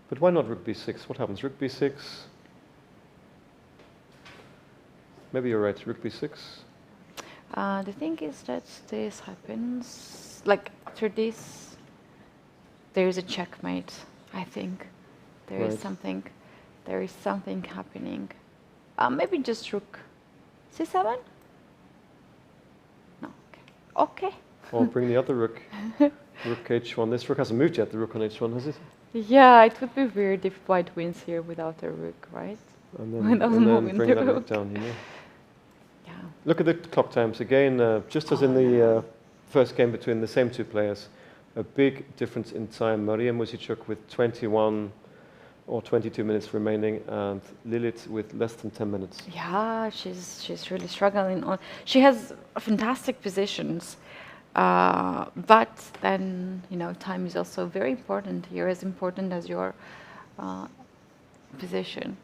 But why not rook b6? What happens? Rook b6? Maybe you're right, rook b6. The thing is that this happens, like after this, there is a checkmate, I think. There is Right. something happening. Maybe just rook c7? No, okay. Or bring the other rook. Rook h1. This rook hasn't moved yet, the rook on h1, has it? Yeah, it would be weird if White wins here without a rook, right? And Without then moving bring the that rook. rook down, you know. Yeah. Look at the clock times. Again, just as in the first game between the same two players, a big difference in time. Maria Musicuk with 21 or 22 minutes remaining, and Lilith with less than 10 minutes. Yeah, she's really struggling. She has fantastic positions, but then time is also very important here, as important as your position.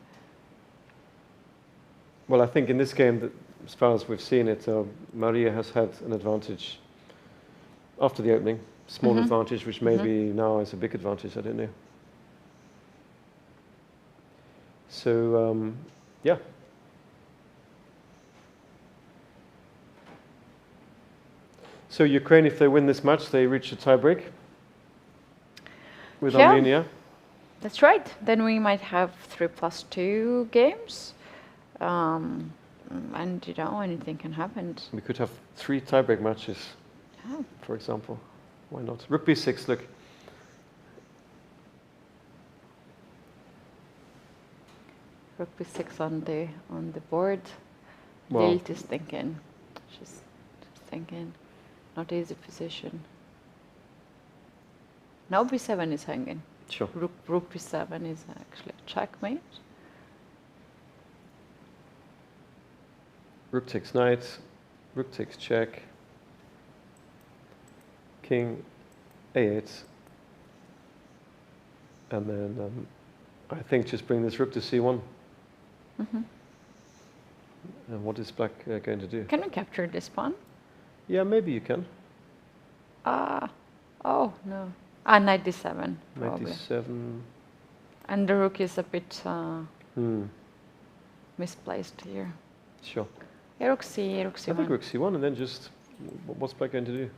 Well, I think in this game, as far as we've seen it, Maria has had an advantage after the opening, small advantage, which maybe now is a big advantage. I don't know. So, yeah. So Ukraine, if they win this match, they reach a tiebreak with Yeah. Armenia. That's right. Then we might have 3+2 games, and anything can happen. We could have 3 tiebreak matches, Yeah. for example. Why not? Rook b6, look. Rook b6 on the board. Well- Lilith is thinking. She's thinking. Not easy position. Now b7 is hanging. Sure. Rook b7 is actually a checkmate. Rook takes knight, rook takes check, king a8, and then I think just bring this rook to c1. And what is black going to do? Can we capture this pawn? Yeah, maybe you can. Oh no. Knight d7 Knight probably. d7. And the rook is a bit Hmm. misplaced here. Sure. Yeah, rook c1. I think rook c1, and then just what's black going to do?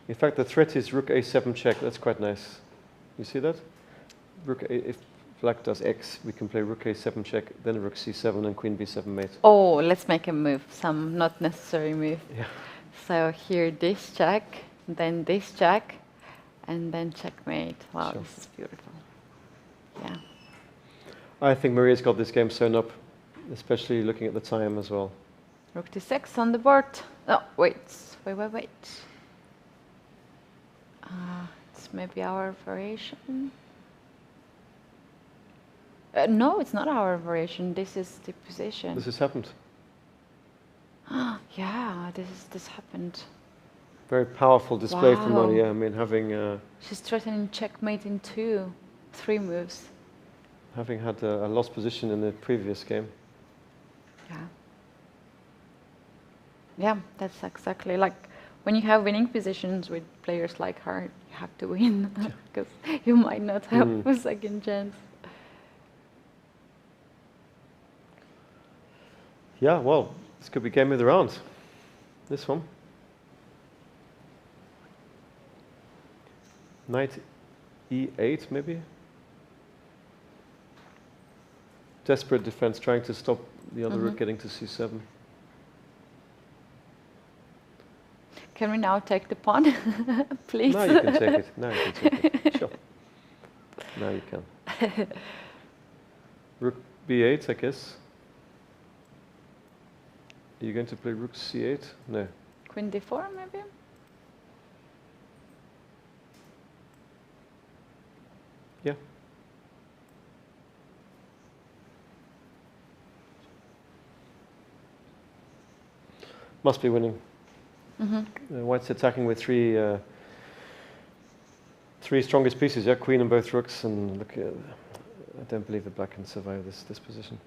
In fact, the threat is rook a7 check. That's quite nice. You see that? Rook a, if black does x, we can play rook a7 check, then rook c7 and queen b7 mate. Oh, let's make a move, some not necessary move. Yeah. So here this check, then this check, and then checkmate. Wow, Sure. this is beautiful. Yeah. I think Maria's got this game sewn up, especially looking at the time as well. Rook d6 on the board. Oh, wait. It's maybe our variation. No, it's not our variation. This is the position. This has happened. Yeah, this happened. Very powerful display from Wow. Maria. I mean, having She's threatening checkmate in 3 moves. having had a lost position in the previous game. Yeah. Yeah, that's exactly like when you have winning positions with players like her, you have to win because you might not have a second chance. Yeah, well, this could be game of the round. This one. Knight e8, maybe? Desperate defense, trying to stop the other rook getting to c7. Can we now take the pawn, please? Now you can take it. Now you can take it. Sure. Now you can. Rook b8, I guess. Are you going to play rook c8? No. Queen d4, maybe? Yeah. Must be winning. White's attacking with three strongest pieces. Yeah, queen and both rooks, and look, I don't believe that black can survive this position.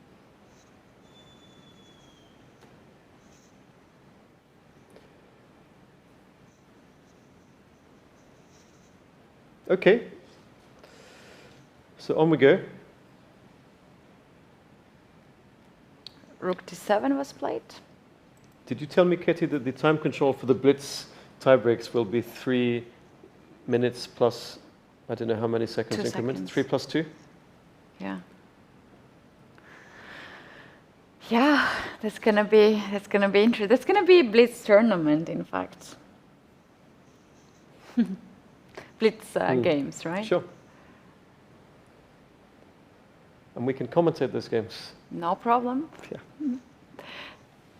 Okay. So on we go. Rook d7 was played. Did you tell me, Keti, that the time control for the blitz tiebreaks will be 3 minutes plus, I don't know how many seconds 2 increment? seconds. 3 plus 2? Yeah. Yeah, that's gonna be interesting. That's gonna be a blitz tournament, in fact. Blitz games, right? Sure. And we can commentate those games. No problem. Yeah.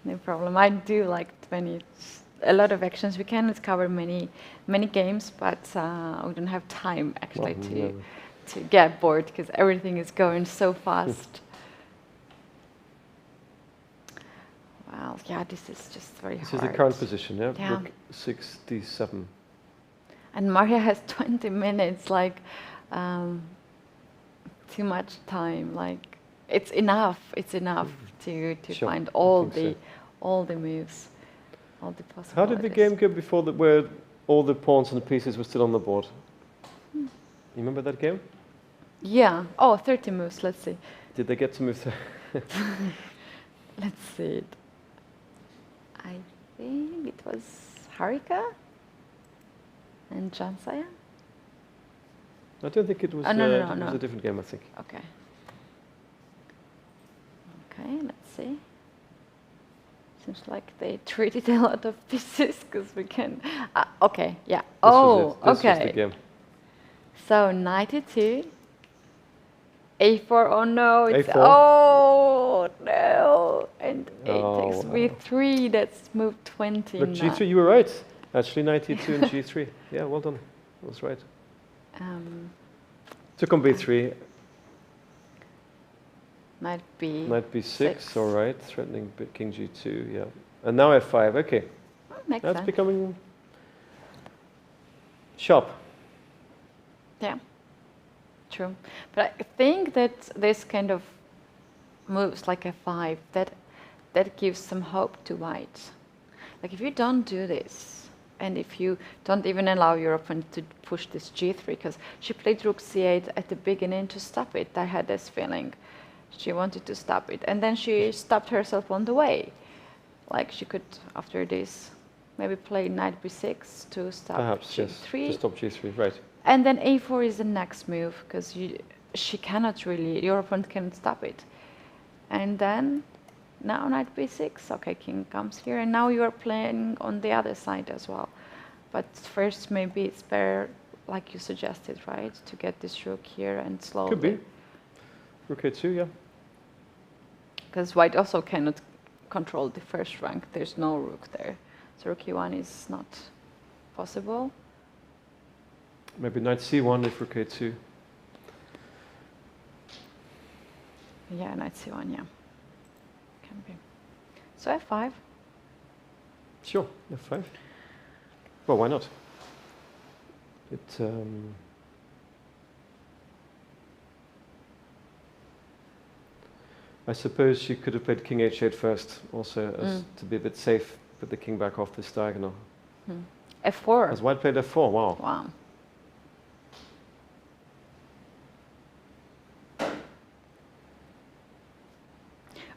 No problem. I do like when it's a lot of actions. We cannot cover many games, but we don't have time actually to get bored because everything is going so fast. Well, yeah, this is just very hard. This is the current position, yeah? Yeah. Rook 6, d7. And Maria has 20 minutes, like too much time. Like it's enough. It's enough to Sure, find I all think the moves, all the possibilities. How did the game go before that, where all the pawns and the pieces were still on the board? You remember that game? Yeah. Oh, 30 moves. Let's see. Did they get to move to... Let's see it. I think it was Harika and Jansaya. I don't think it was, Oh, no, it no. was a different game, I think. Okay. Okay, let's see. Seems like they treated a lot of pieces because we can. Okay, yeah. This was it. This was the Okay. game. So 92. A4. Oh no! It's A4. oh no! And it takes Oh, B3. That's move 20. Look, G3, you were right. Actually, 92 and G3. Yeah, well done. That was right. Took on B3. Might be. Knight B6, Six. all right. Threatening King G2, yeah. And now F5, okay. Makes That's sense. becoming sharp. Yeah, true. But I think that this kind of moves like F5, that gives some hope to white. Like if you don't do this, and if you don't even allow your opponent to push this G3, because she played Rook C8 at the beginning to stop it. I had this feeling. She wanted to stop it, and then she stopped herself on the way. Like she could, after this, maybe play Knight B6 to stop Perhaps, G3. yes. To stop G3, right. And then a4 is the next move, because she cannot really, your opponent can stop it. And then, now knight b6, okay, king comes here, and now you are playing on the other side as well. But first, maybe it's better, like you suggested, right, to get this rook here and slowly. Could be. Rook a2, yeah. Because white also cannot control the first rank. There's no rook there. So rook e1 is not possible. Maybe knight c1 if rook a2. Yeah, knight c1, yeah. Can be. So f5. Sure, f5. Well, why not? I suppose she could have played king h8 first, also as to be a bit safe, put the king back off this diagonal. f4. As white played f4, wow. Wow.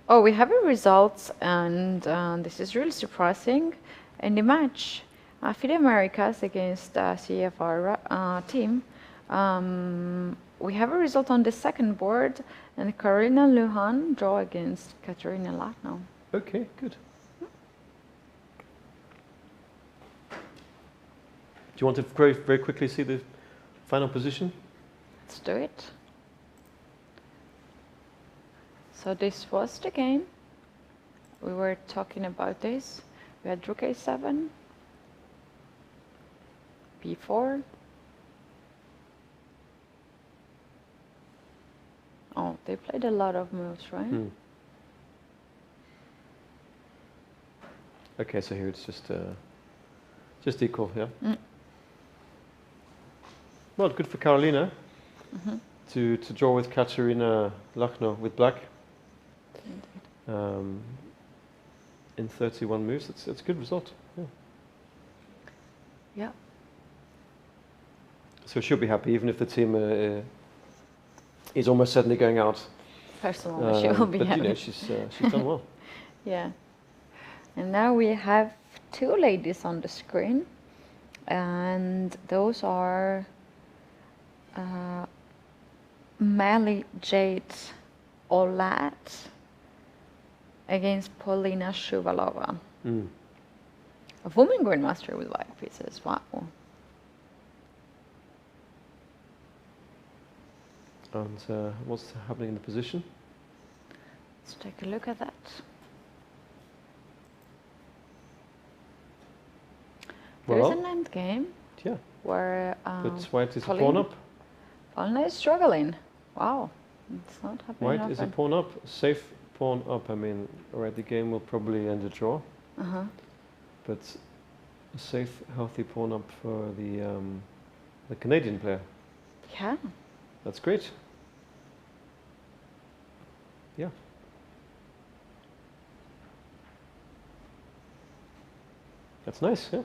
Oh, we have a result, and this is really surprising. In the match, FIDE Americas against CFR team, we have a result on the second board, and Karolina Luhan draw against Katerina Latno. Okay, good. Do you want to very quickly see the final position? Let's do it. So this was the game. We were talking about this. We had rook a7, b4. Oh, they played a lot of moves, right? Okay, so here it's just equal, yeah. Well, good for Karolina to draw with Katerina Lachno with black. In 31 moves, it's a good result. Yeah. Yeah. So she'll be happy, even if the team is almost certainly going out. Personally, she will be but happy. You know, she's done well. Yeah. And now we have two ladies on the screen, and those are Mali Jade Olat against Polina Shuvalova. A woman grandmaster with white pieces. Wow. And what's happening in the position? Let's take a look at that. There's an end game. Yeah. Where But white is a pawn up. Polina is struggling. Wow. It's not happening White often. is a pawn up. Safe pawn up. I mean, alright, the game will probably end a draw. But a safe, healthy pawn up for the Canadian player. Yeah. That's great. Yeah. That's nice, yeah.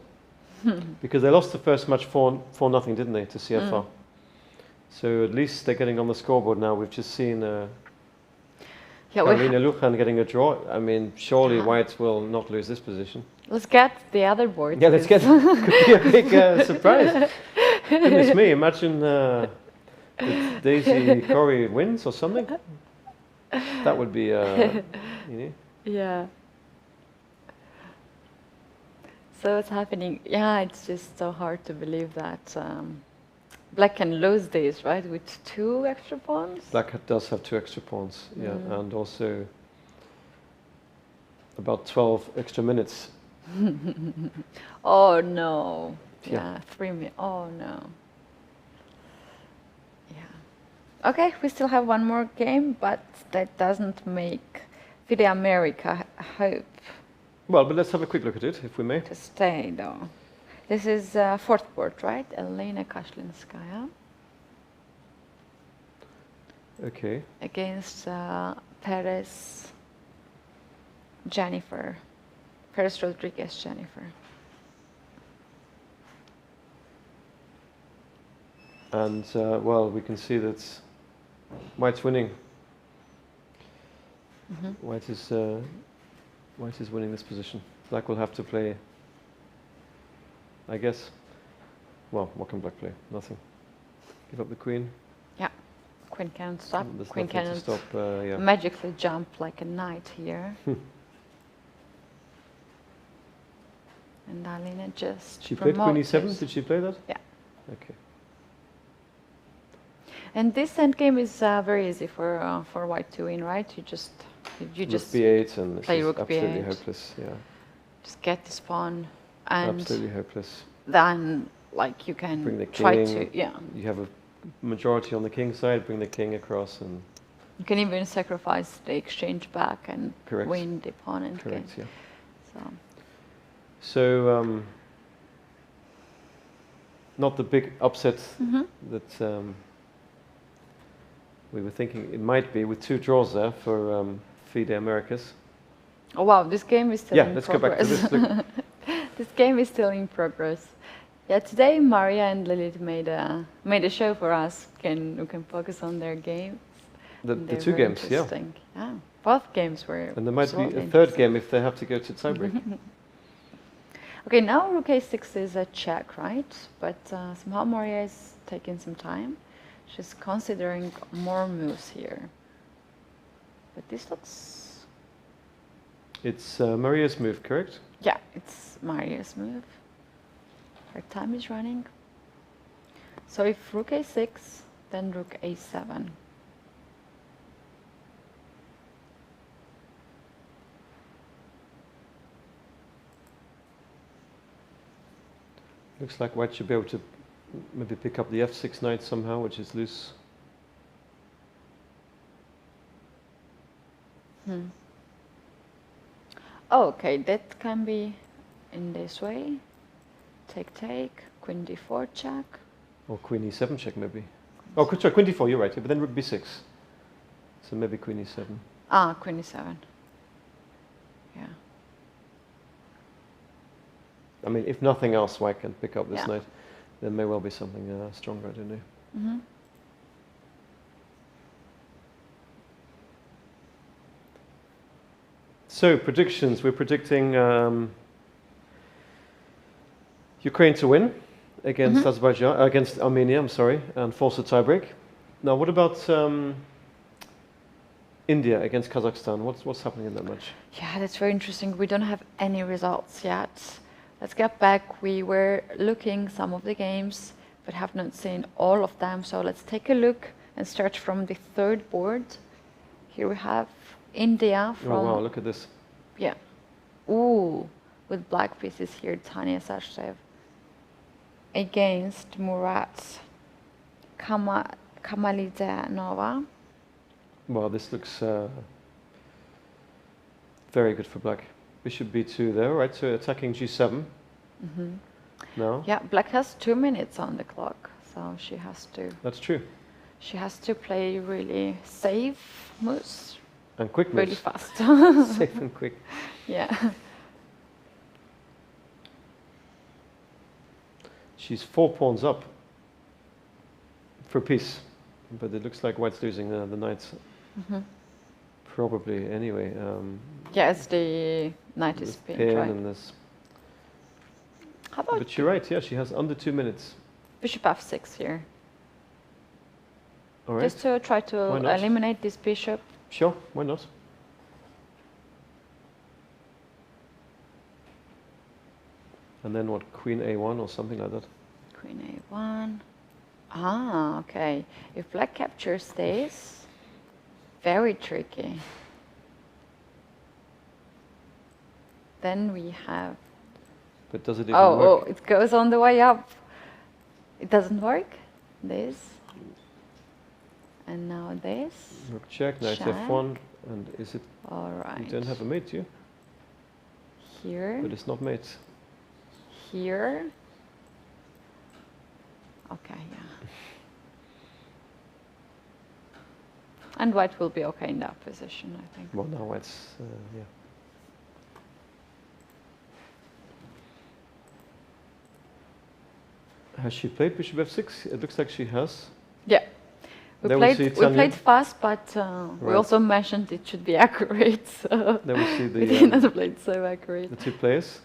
Because they lost the first match 4-0, didn't they, to CFR? So at least they're getting on the scoreboard now. We've just seen Karolina Lujan getting a draw. I mean, surely white will not lose this position. Let's get the other board. Yeah, let's get. Could be a big surprise. Goodness me! Imagine that Daisy Corey wins or something. That would be, you know. Yeah. So it's happening. Yeah, it's just so hard to believe that black can lose this, right? With 2 extra pawns. Black does have 2 extra pawns, yeah, and also about 12 extra minutes. Oh no! Yeah. 3 minutes. Oh no! Yeah. Okay, we still have one more game, but that doesn't make FIDE America hope. Well, but let's have a quick look at it, if we may. To stay though. This is 4th board, right? Elena Kashlinskaya. Okay. Against Perez Jennifer. Perez Rodriguez Jennifer. And, well, we can see that white's winning. White is winning this position. Black will have to play, I guess. Well, what can black play? Nothing. Give up the queen. Yeah, queen can stop. There's Queen nothing to can stop. Yeah. magically jump like a knight here. And Alina just She played queen promotes e7. it. Did she play that? Yeah. Okay. And this endgame is very easy for white to win, right? You Rook just b8 and this play is rook absolutely b8. hopeless. Yeah. just get this pawn, and Absolutely hopeless. then like you can Bring the try king. to You have a majority on the king side. Bring the king across and. you can even sacrifice the exchange back and Correct. win the pawn and Correct. king. Yeah. So So. Not the big upset that we were thinking it might be, with 2 draws there for FIDE Americas. oh wow, this game is still Yeah, in let's go back to progress. this. Look, This game is still in progress. Yeah, today Maria and Lilith made a show for us. We can focus on their games. the They're 2 very games, yeah. interesting. Yeah, both games were. And there might be absolutely a third interesting. game if they have to go to tiebreak. Okay, now rook a6 is a check, right? But somehow Maria is taking some time. She's considering more moves here. But this looks... It's Maria's move, correct? Yeah, it's Maria's move. Her time is running. So if rook a6, then rook a7. Looks like white should be able to maybe pick up the f6 knight somehow, which is loose. Oh, okay, that can be in this way. Take, take, queen d4 check. Or queen e7 check, maybe. Oh, sorry, queen d4, you're right. Yeah, but then rook b6. So maybe queen e7. Ah, queen e7. Yeah. I mean, if nothing else, white can pick up this Yeah. knight. There may well be something stronger, I don't know. Mm-hmm. So, predictions. We're predicting Ukraine to win against Azerbaijan, against Armenia, I'm sorry, and force a tiebreak. Now, what about India against Kazakhstan? What's happening in that match? Yeah, that's very interesting. We don't have any results yet. Let's get back. We were looking some of the games, but have not seen all of them. So let's take a look and start from the third board. Here we have India from... Oh wow, look at this. Yeah. Ooh, with black pieces here, Tanya Sashdev against Murat Kamalidzhanova. Well, this looks very good for black. Bishop b2 there, right? So attacking g7. Now. Yeah, black has 2 minutes on the clock, so she has to... That's true. She has to play really safe moves, And quick really moves. fast. Safe and quick. Yeah. She's 4 pawns up for peace, but it looks like white's losing the knights. Probably anyway. Yes, the knight is This pinned, pin right? and this. How about But you're right. Yeah, she has under 2 minutes. bishop f6 here? All right. Just to try Why to not? eliminate this bishop. Sure. Why not? And then what? Queen a1 or something like that. Queen a1. Ah, okay. If black captures this, very tricky. Then we have... But does it even Oh, work? it goes on the way up. It doesn't work. This. And now this. Rook check, knight check. f1, and is it? All right. You don't have a mate, do you? Here. But it's not mate. Here. Okay, yeah. And white will be okay in that position, I think. Well, now white's yeah. Has she played bishop f6? It looks like she has. Yeah. We There we see we Tanya. played fast, but we Right. also mentioned it should be accurate. So There we see we did the not play it so accurate. two players.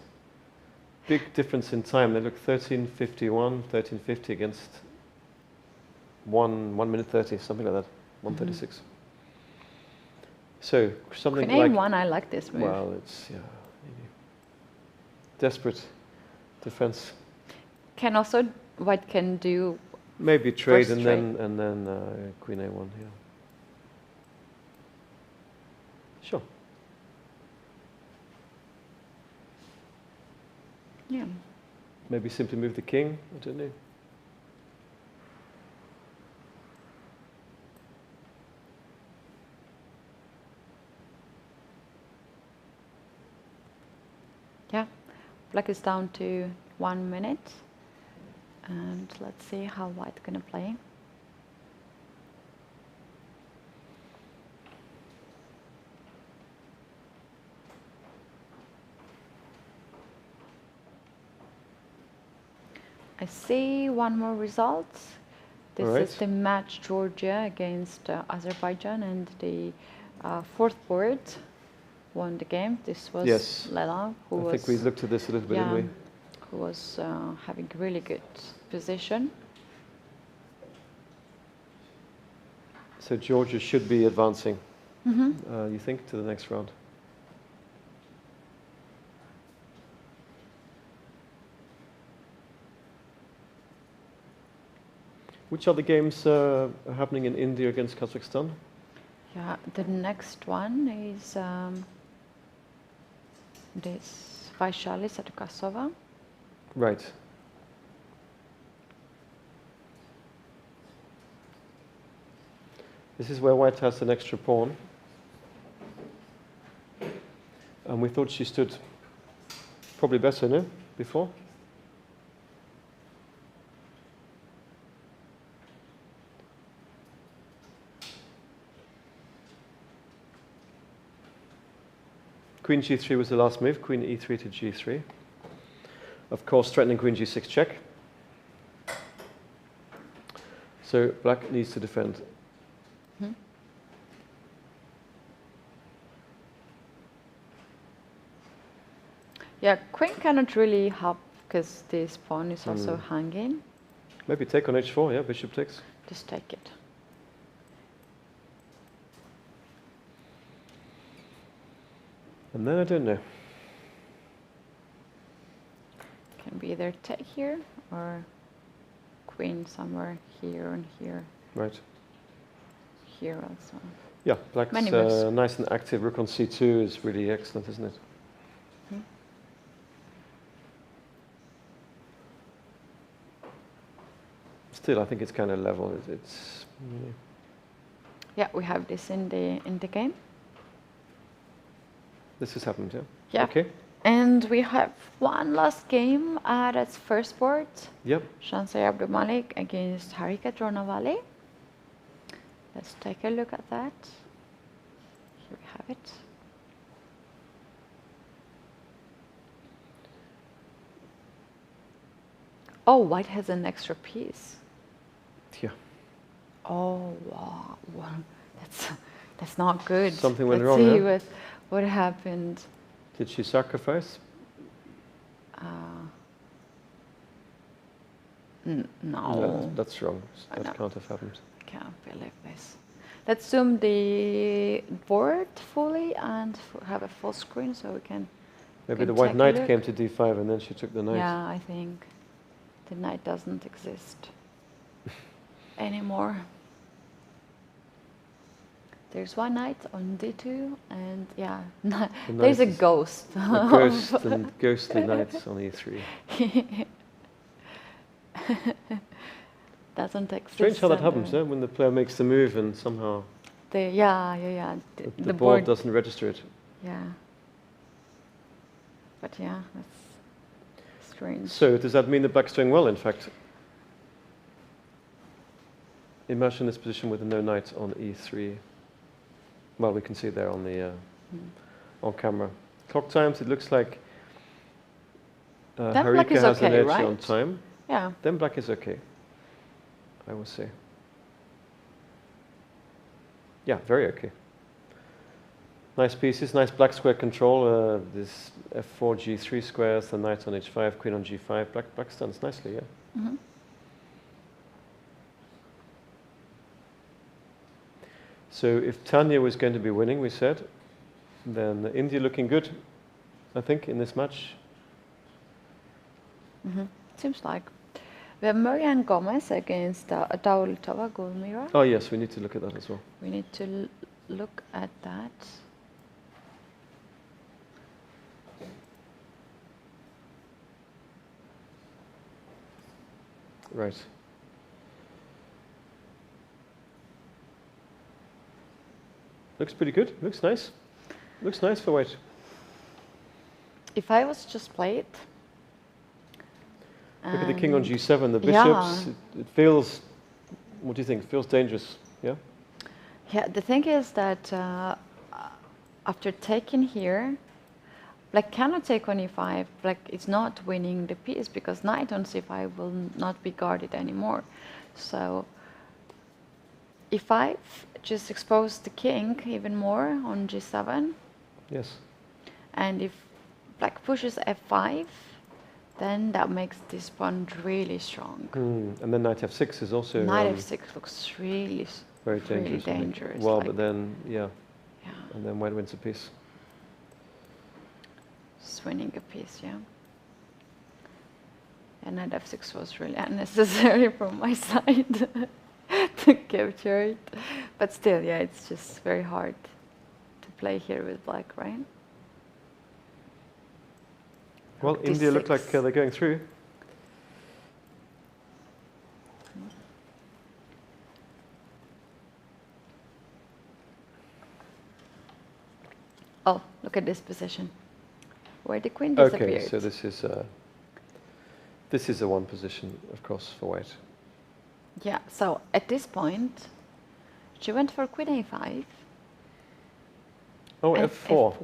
Big difference in time. They look 13:51, 13:50 against 1 minute 30, something like that. 1:36. So something Queen like A1, I like this move. well, it's maybe desperate defense. Can also white can do Maybe trade first and trade. then Queen A1 here. Sure. Yeah. Maybe simply move the king. I don't know. Yeah. Black is down to 1 minute. And let's see how white gonna play. I see one more result. This Alright. is the match Georgia against Azerbaijan, and the fourth board won the game. This was Yes. Lela, who I think we looked at this a little bit, didn't we? who was having really good position. So Georgia should be advancing, you think, to the next round? Which other games are happening in India against Kazakhstan? Yeah, the next one is this Vaishali Satukasova. Right. This is where white has an extra pawn. And we thought she stood probably better, no? Before? Queen g3 was the last move, queen e3 to g3. Of course, threatening queen g6 check. So black needs to defend. Yeah, queen cannot really help because this pawn is also hanging. Maybe take on h4, yeah, bishop takes. Just take it. And then I don't know. Can be either take here or queen somewhere here and here. Right. Here also. Yeah, black's Many moves. nice and active. Rook on c2 is really excellent, isn't it? Still, I think it's kind of level. It's Yeah, we have this in the game. this has happened, yeah? Yeah. Okay. And we have one last game. That's first board. Yep. Shansai Abdulmalik against Harika Dronavali. Let's take a look at that. Here we have it. Oh, white has an extra piece. Yeah. Oh, wow. That's not good. Something went Let's wrong, see huh? what happened. Did she sacrifice? No. That's wrong. No. That can't have happened. Can't believe this. Let's zoom the board fully and have a full screen so we can. Maybe can the white take a knight look. came to d5 and then she took the knight. Yeah, I think the knight doesn't exist anymore. There's one knight on d2, and yeah, there's a knight is ghost. A ghost and ghostly knights on e3. Doesn't exist. Strange how that and, happens, when the player makes the move and somehow Yeah. the board doesn't register it. Yeah. But yeah, that's strange. So does that mean the black's doing well, in fact? Imagine this position with a no knight on e3. Well, we can see it there on the on camera. Clock times, it looks like Then black Harika is has an okay, edge right? on time. Yeah. Then black is okay, I would say. Yeah, very okay. Nice pieces, nice black square control. This f4, g3 squares, the knight on h5, queen on g5. Black stands nicely, yeah. So if Tanya was going to be winning, we said, then India looking good, I think, in this match. Seems like. We have Marianne Gomez against Daulitova Gulmira. Oh yes, we need to look at that as well. We need to look at that. Right. Looks pretty good. Looks nice. Looks nice for white. If I was just played. Look at the king on g7, the yeah. bishops. It feels, what do you think? It feels dangerous, yeah? Yeah, the thing is that after taking here, black cannot take on e5. Black is not winning the piece because knight on c5 will not be guarded anymore. So e5 just exposed the king even more on g7. Yes. And if black pushes f5, then that makes this pawn really strong. And then knight f6 is also... Knight f6 looks really very dangerous. Really dangerous. Well, like, but then, yeah. Yeah. And then white wins a piece. Just winning a piece, yeah. And knight f6 was really unnecessary from my side to capture it. But still, yeah, it's just very hard to play here with black, right? Well, India look like they're going through. Oh, look at this position, where the queen disappeared. Okay, so this is a one position, of course, for white. Yeah, so at this point, she went for queen a5. Oh, and f4.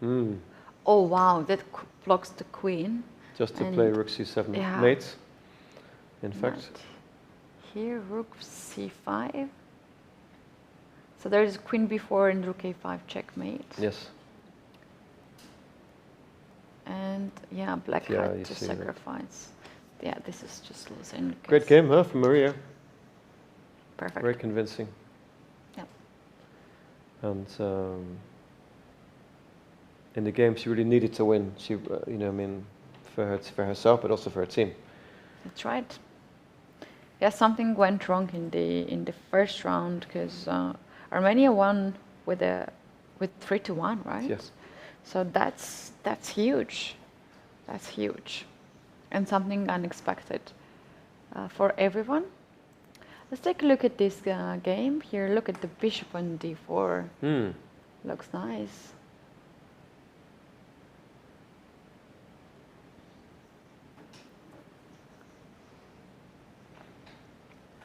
f4. Oh wow, that blocks the queen. Just to play rook c7 yeah. mate, in fact. But here, rook c5. So there is queen b4 and rook a5 checkmate. Yes. And yeah, black had to sacrifice. Yeah, this is just losing. Great game, huh, from Maria. Perfect. Very convincing. Yeah. And in the game, she really needed to win. She, you know, I mean, for herself, but also for her team. That's right. Yeah, something went wrong in the first round because Armenia won with 3-1, right? Yes. So that's huge. That's huge, and something unexpected for everyone. Let's take a look at this game here. Look at the bishop on d4. Looks nice.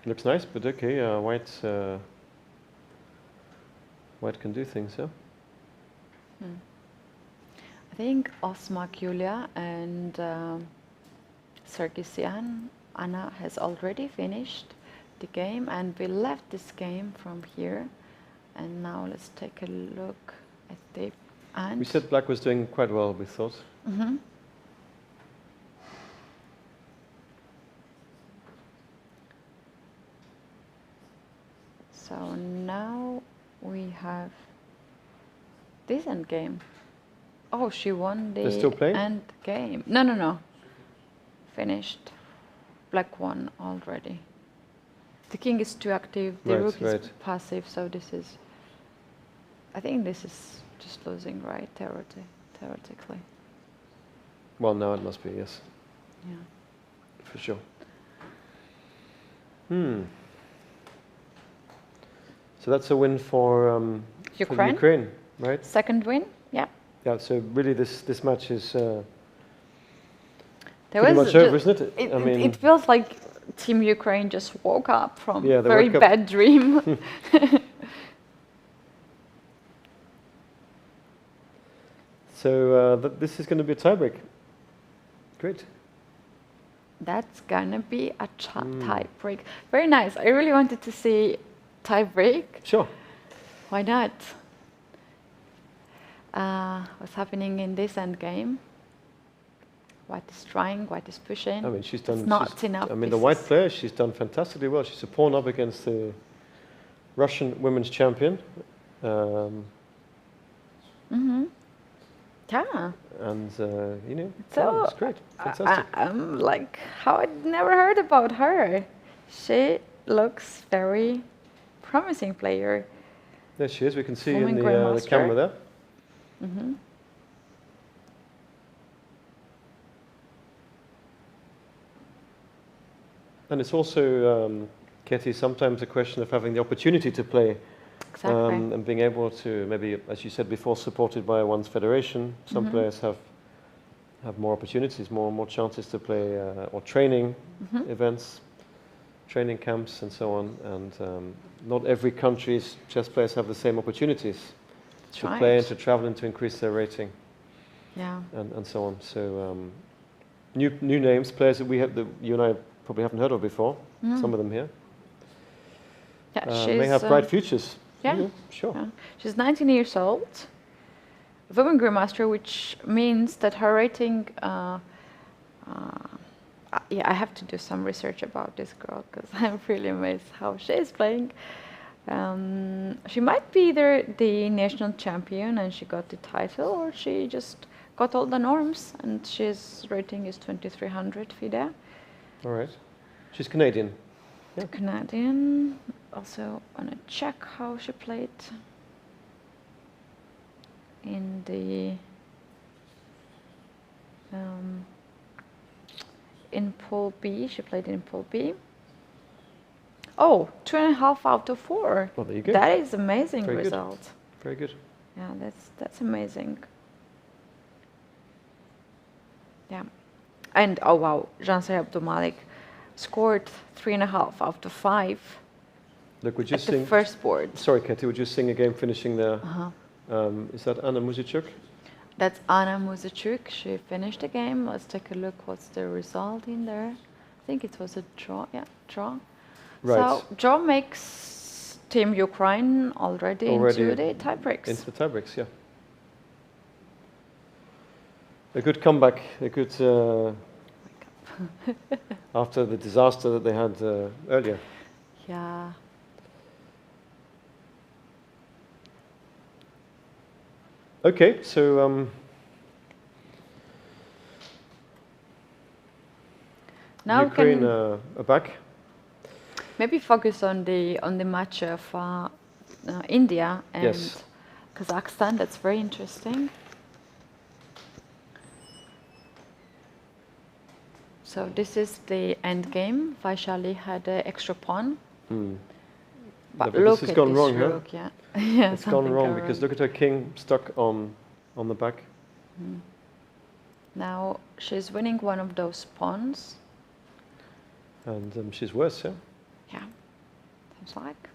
Looks nice, but okay, white can do things, yeah? I think Osma, Yulia and Sarkisian, Anna has already finished the game, and we left this game from here. And now let's take a look at the end. We said black was doing quite well, we thought. So now we have this end game. Oh, she won the end game. No. Finished. Black won already. The king is too active, the rook is passive, so this is... I think this is just losing, right, theoretically. Well, now it must be, yes. Yeah. For sure. So that's a win for Ukraine, right? Second win, yeah. Yeah, so really this match is pretty much over, isn't it? I mean, it feels like Team Ukraine just woke up from a very bad dream. So this is going to be a tiebreak. Great. That's going to be a tiebreak. Very nice. I really wanted to see tiebreak. Sure. Why not? What's happening in this end game? White is trying, white is pushing. I mean, she's done. It's not enough. I mean, the white player, she's done fantastically well. She's a pawn up against the Russian women's champion. Yeah. And, you know, So it's great. Fantastic. I'm like, how I'd never heard about her. She looks very promising player. There she is. We can see Woman in the Grandmaster. camera there. And it's also, Keti, sometimes a question of having the opportunity to play. Exactly. And being able to, maybe, as you said before, supported by one's federation. Some players have more opportunities, more chances to play, or training events, training camps, and so on. And not every country's chess players have the same opportunities to play and to travel and to increase their rating. Yeah. And so on. So new names, players that you and I probably haven't heard of before. Some of them here. Yeah, May have bright futures. Yeah, sure. Yeah. She's 19 years old, women grandmaster, which means that her rating. Yeah, I have to do some research about this girl because I'm really amazed how she is playing. She might be either the national champion and she got the title, or she just got all the norms and she's rating is 2300 FIDE. All right. She's Canadian. Yeah. Canadian. Also wanna check how she played in the in Pool B. She played in Pool B. Oh, 2.5 out of 4. Well, there you go. That is amazing Very result. Good. Very good. Yeah, that's amazing. Yeah, and oh wow, Janser Abdulmalik scored 3.5 out of 5. Look, would you at sing? The first board. Sorry, Keti, would you sing a game finishing there? Is that Anna Muzichuk? That's Anna Muzichuk. She finished the game. Let's take a look. What's the result in there? I think it was a draw. Yeah, draw. Right. So draw makes Team Ukraine already into the tiebreaks. Into the tiebreaks, yeah. A good comeback. A good after the disaster that they had earlier. Yeah. Okay, so now Ukraine are back. Maybe focus on the match of India and Kazakhstan. That's very interesting. So this is the end game. Vaishali had an extra pawn. But look this has at gone this wrong, rook, yeah. Yeah, it's gone wrong because look at her king stuck on the back. Now she's winning one of those pawns. And she's worse, yeah? Yeah, seems like.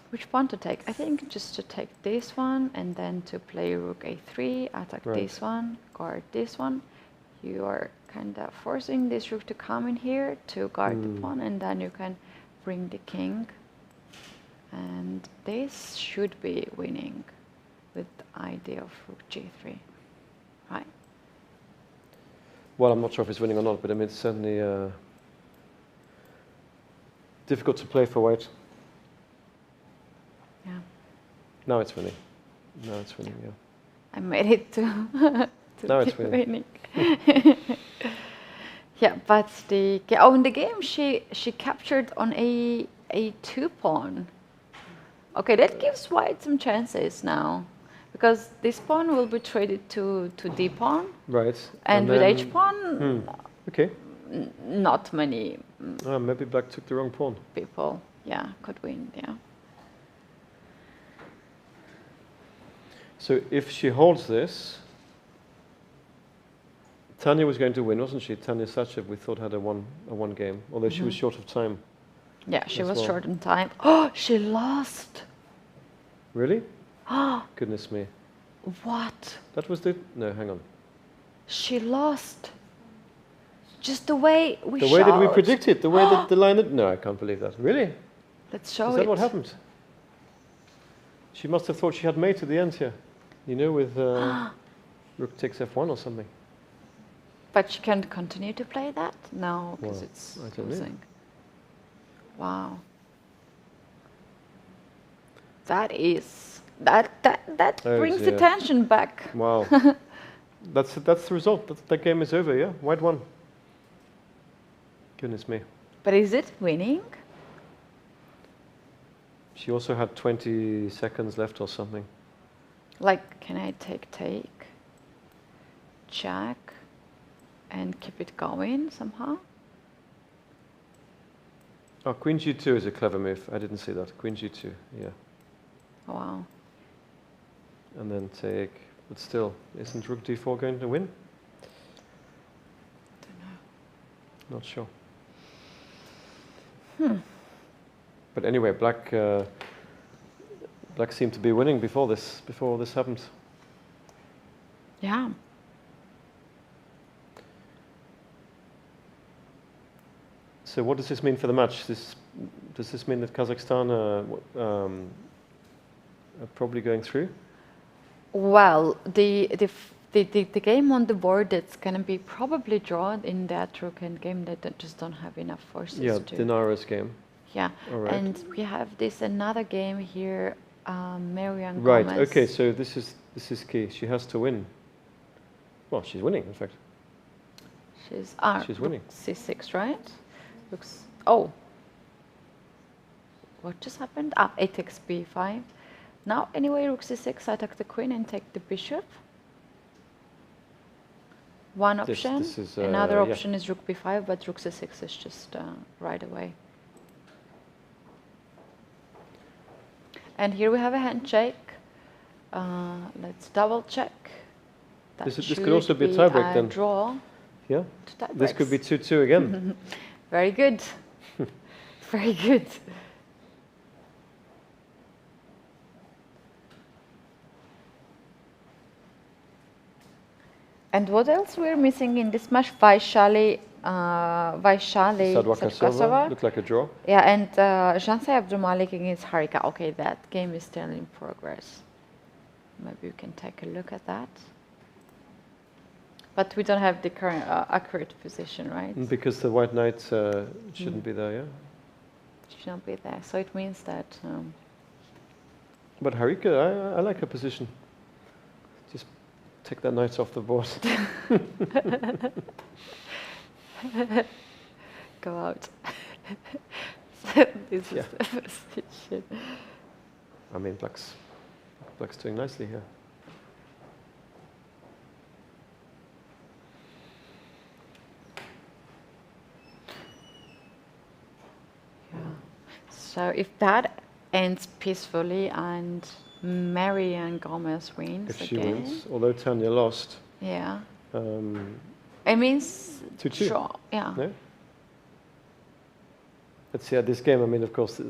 Which pawn to take? I think just to take this one and then to play rook a3, attack this one, guard this one. You are kind of forcing this rook to come in here to guard the pawn, and then you can bring the king. And this should be winning with the idea of rook g3, right? Well, I'm not sure if it's winning or not, but I mean, it's certainly difficult to play for white. Yeah. Now it's winning. Now it's winning, yeah. I made it to, now it's winning. Yeah, but in the game she captured on a2 pawn. Okay, that gives white some chances now, because this pawn will be traded to d pawn. Right. And with h pawn, okay. Not many. Maybe black took the wrong pawn. People, yeah, could win. Yeah. So if she holds this, Tanya was going to win, wasn't she? Tanya Sachev, we thought, had a one game, although she was short of time. Yeah, she was short on time. Oh, she lost. Really? Goodness me. What? That was the... No, hang on. She lost. Just the way we The way that we predicted, the way that the line... No, I can't believe that. Really? Let's show it. Is that what happened? She must have thought she had mate at the end here. You know, with rook takes f1 or something. But she can't continue to play that? No, because Well, it's I don't know. losing. Wow. That Oh brings dear. the tension back. Wow. That's the result. That game is over, yeah? White won. Goodness me. But is it winning? She also had 20 seconds left or something. Like, can I take, check, and keep it going somehow? Oh, Queen G2 is a clever move. I didn't see that. Queen G2, yeah. Oh, wow. And then take, but still, isn't Rook D4 going to win? Don't know. Not sure. But anyway, Black seemed to be winning before this happened. Yeah. So what does this mean for the match? Does this mean that Kazakhstan are probably going through? Well, the game on the board, it's going to be probably drawn in that rook endgame. They just don't have enough forces Yeah, to... Dinara's game. Yeah, All right. and we have this another game here, Marian Right. Gomez. Okay. So this is key. She has to win. Well, she's winning, in fact. She's winning. C6, right? Looks. Oh. What just happened? 8 takes B5. Now, anyway, rook C6. I take the queen and take the bishop. One option. This is, Another yeah. option is rook B5, but rook C6 is just right away. And here we have a handshake. Let's double check. That This could also be a tiebreak then. Draw. Yeah. To This could be tiebreaks. 2-2 again. Very good. Very good. And what else we're missing in this match? Vaishali Sadwakasova. Looked like a draw. Yeah, and Jansai Abdulmalik against Harika. Okay, that game is still in progress. Maybe we can take a look at that. But we don't have the current accurate position, right? Because the white knight shouldn't be there, yeah? Should not be there. So it means that... But Harika, I like her position. Just take that knight off the board. Go out. So this Yeah. is the position. I mean, Black's doing nicely here. Yeah. So if that ends peacefully and Marian Gomez wins If she again, wins, although Tanya lost. yeah, Um, it means 2-2. draw. Yeah. No? But yeah, this game, I mean, of course,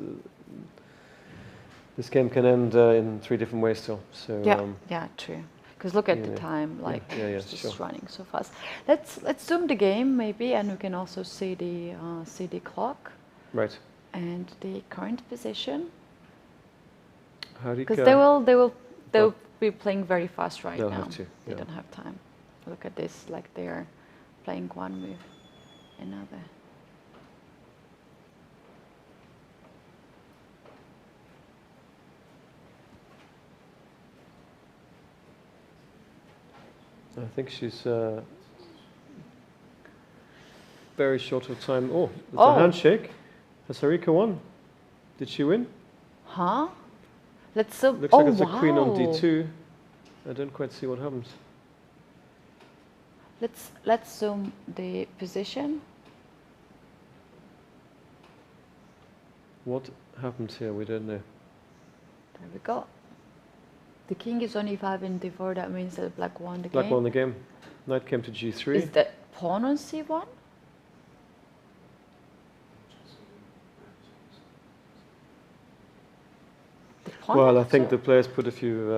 this game can end in 3 different ways still. So Yeah, yeah, true. Because look at yeah, the yeah. time, like Yeah, it's just sure. running so fast. Let's zoom the game maybe, and we can also see the clock right. and the current position. Harika. Because they will be playing very fast right They'll now. have to, They yeah. don't have time. Look at this, like they are playing one move, another. I think she's very short of time. Oh, it's a handshake. Has Harika won? Did she win? Huh? Let's zoom. Looks like it's a queen on d2. I don't quite see what happens. Let's zoom the position. What happened here? We don't know. There we go. The king is on e5 and d4. That means that black won the Black game. won the game. Knight came to g3. Is that pawn on c1? The pawn Well, I on think C1? the players put a few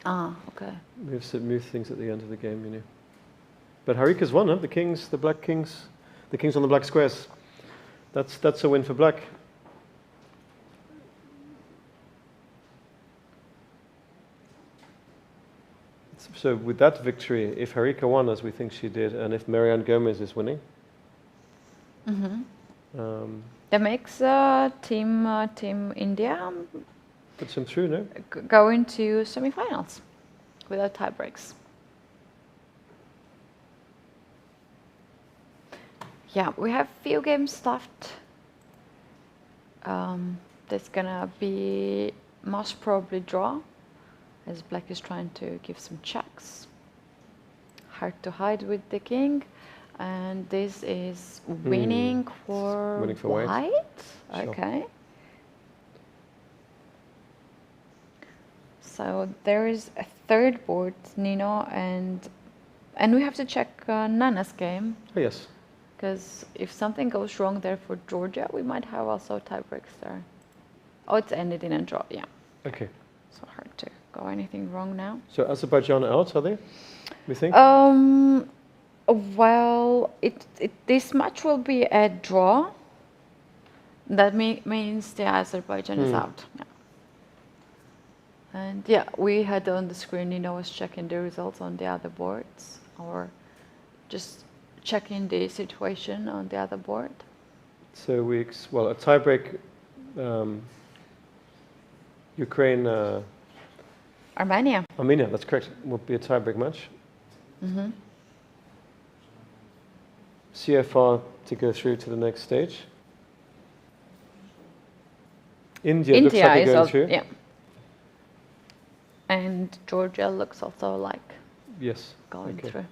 okay. move things at the end of the game, you know. But Harika's won, huh? The kings, the black kings, the kings on the black squares. That's a win for black. So So with that victory, if Harika won, as we think she did, and if Marianne Gomez is winning, that makes Team India puts them through, no? go into semi-finals without tie-breaks. Yeah, we have few games left. There's gonna be most probably draw, as Black is trying to give some checks. Hard to hide with the king, and this is winning for, white. Sure. Okay. So there is a third board, Nino, and we have to check Nana's game. Oh, yes. Because if something goes wrong there for Georgia, we might have also tie breaks there. Oh, it's ended in a draw, yeah. Okay. So hard to go anything wrong now. So Azerbaijan out, are they? We think? Well, this match will be a draw. That means the Azerbaijan is out. Yeah. And yeah, we had on the screen, Nino was checking the results on the other boards, or just checking the situation on the other board. So well, a tiebreak, Ukraine, Armenia, that's correct, would be a tiebreak match. CFR to go through to the next stage. India looks like they're going through. Yeah. And Georgia looks also like going through.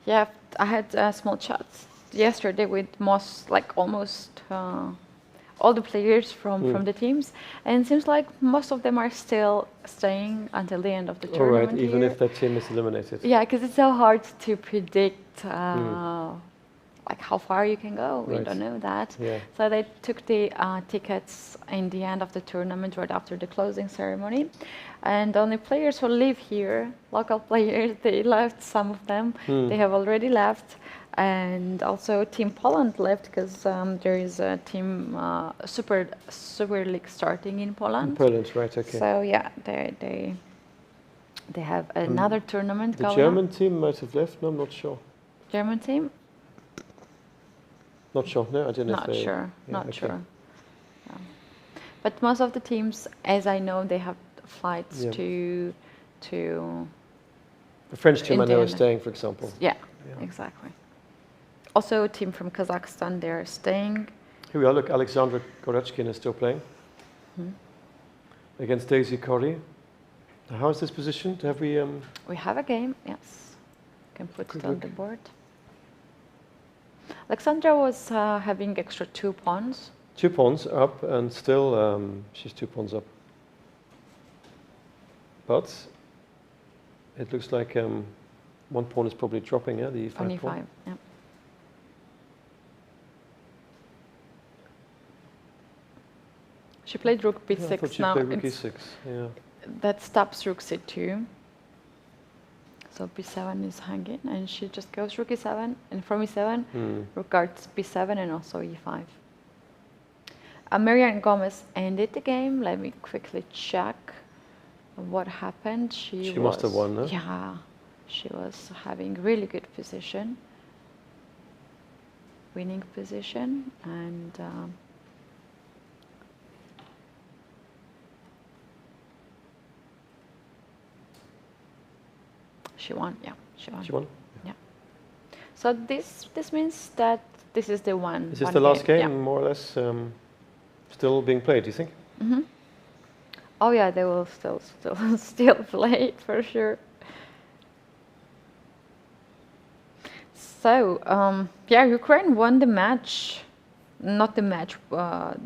Yeah, I had small chats yesterday with almost all the players from the teams, and it seems like most of them are still staying until the end of the tournament. All right, even if their team is eliminated. Yeah, because it's so hard to predict like how far you can go. We don't know that. Yeah. So they took the tickets in the end of the tournament, right after the closing ceremony. And only players who live here, local players, they left, some of them. They have already left. And also Team Poland left because there is a team Super League starting in Poland. In Poland, right, okay. So yeah, they have another tournament the going German on. team might have left, no, I'm not sure. German team? Not sure, no, I don't know if they... Not sure. Yeah. But most of the teams, as I know, they have flights to... The French team I know is staying, for example. Yeah, exactly. Also a team from Kazakhstan, they're staying. Here we are, look, Alexandra Gorechkin is still playing. Against Daisy Corey. How is this positioned? Have we... We have a game, yes. Can put it on the board. Alexandra was having extra 2 pawns. 2 pawns up, and still she's 2 pawns up. But it looks like 1 pawn is probably dropping, yeah, the E5 Only pawn. 5, yeah. She played rook b6 I thought she now. played rook e6, yeah. That stops rook c2. So b7 is hanging, and she just goes rook e7, and from e7, rook guards b7 and also e5. Marianne Gomez ended the game. Let me quickly check what happened. She must have won, no? Yeah, she was having really good position, winning position, and she won. Yeah, she won. She won? Yeah. So this means that this is the one. Is this the last game, more or less, still being played, do you think? Oh yeah, they will still play it for sure. So yeah, Ukraine won the match, not the match,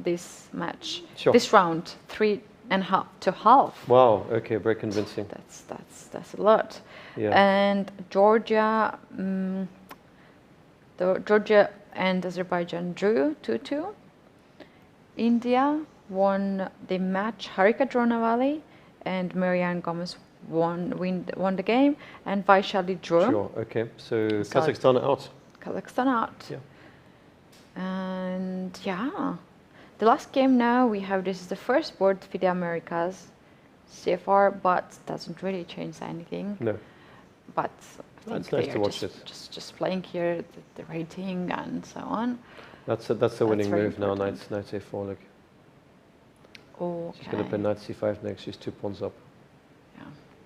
this match, this round, 3.5 to half. Wow. Okay, very convincing. That's a lot. Yeah. And Georgia, Georgia and Azerbaijan drew 2-2. India won the match. Harika Dronavali and Marianne Gomez won the game, and Vaishali drew. Sure. Okay. So Kazakhstan out. Kazakhstan out. Yeah. And yeah, the last game now we have, this is the first board FIDE Americas CFR, but doesn't really change anything. No. But I think It's nice they to are watch just playing here, the rating and so on. That's the winning very move now. important. Knight a4. Look, Okay. she's going to play knight c5 next. She's 2 pawns up. Yeah.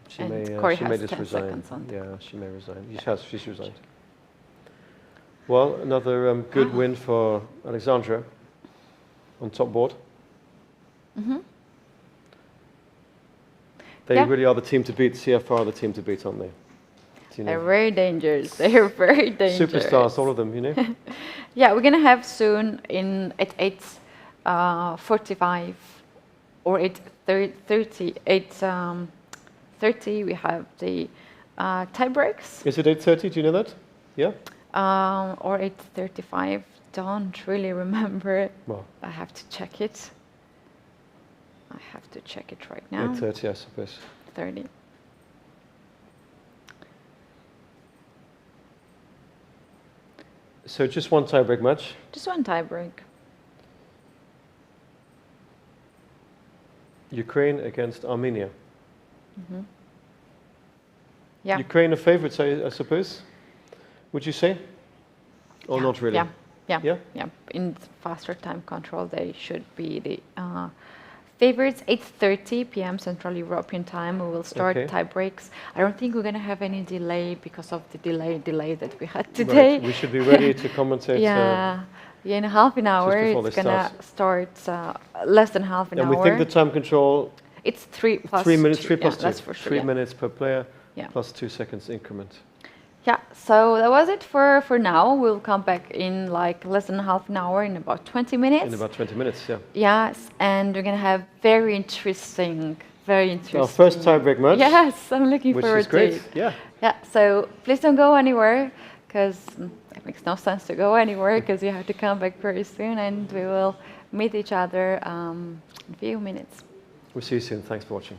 She And may Corey she has may just 10 resign. seconds on the Yeah, she may resign. She's resigned. Well, another good win for Alexandra on top board. Mm-hmm. They Yeah. really are the team to beat. CFR are the team to beat, aren't they? Do you know? They're very dangerous. They're very dangerous. Superstars, all of them, you know. Yeah, we're gonna have soon at 8:45 or 8:30. 8:30 we have the tie breaks. Is it 8:30? Do you know that? Yeah. Or 8:35. Don't really remember. Well, I have to check it. I have to check it right now. 8:30, I suppose. 30. So just one tie-break match. Just one tie break. Ukraine against Armenia. Mm-hmm. Yeah. Ukraine are favourites, I suppose. Would you say? Or Yeah, not really? Yeah. Yeah? In faster time control, they should be the favorites. 8:30 p.m. Central European time. We will start Okay. tie breaks. I don't think we're going to have any delay because of the delay that we had today. Right. We should be ready to commentate. Yeah, in half an hour. before It's they going to start less than half an and hour. we think the time control, It's 3 plus 3 minutes, 2. 3 plus Yeah, 2. that's for sure. 3 Yeah. minutes per player, Yeah. plus 2 seconds increment. Yeah, so that was it for now. We'll come back in like less than half an hour, in about 20 minutes. In about 20 minutes, yeah. Yes, and we're gonna have very interesting. Our first tie-break match. Yes, I'm looking Which forward is great, to it. yeah. Yeah, so please don't go anywhere, because it makes no sense to go anywhere, because you have to come back very soon, and we will meet each other in a few minutes. We'll see you soon. Thanks for watching.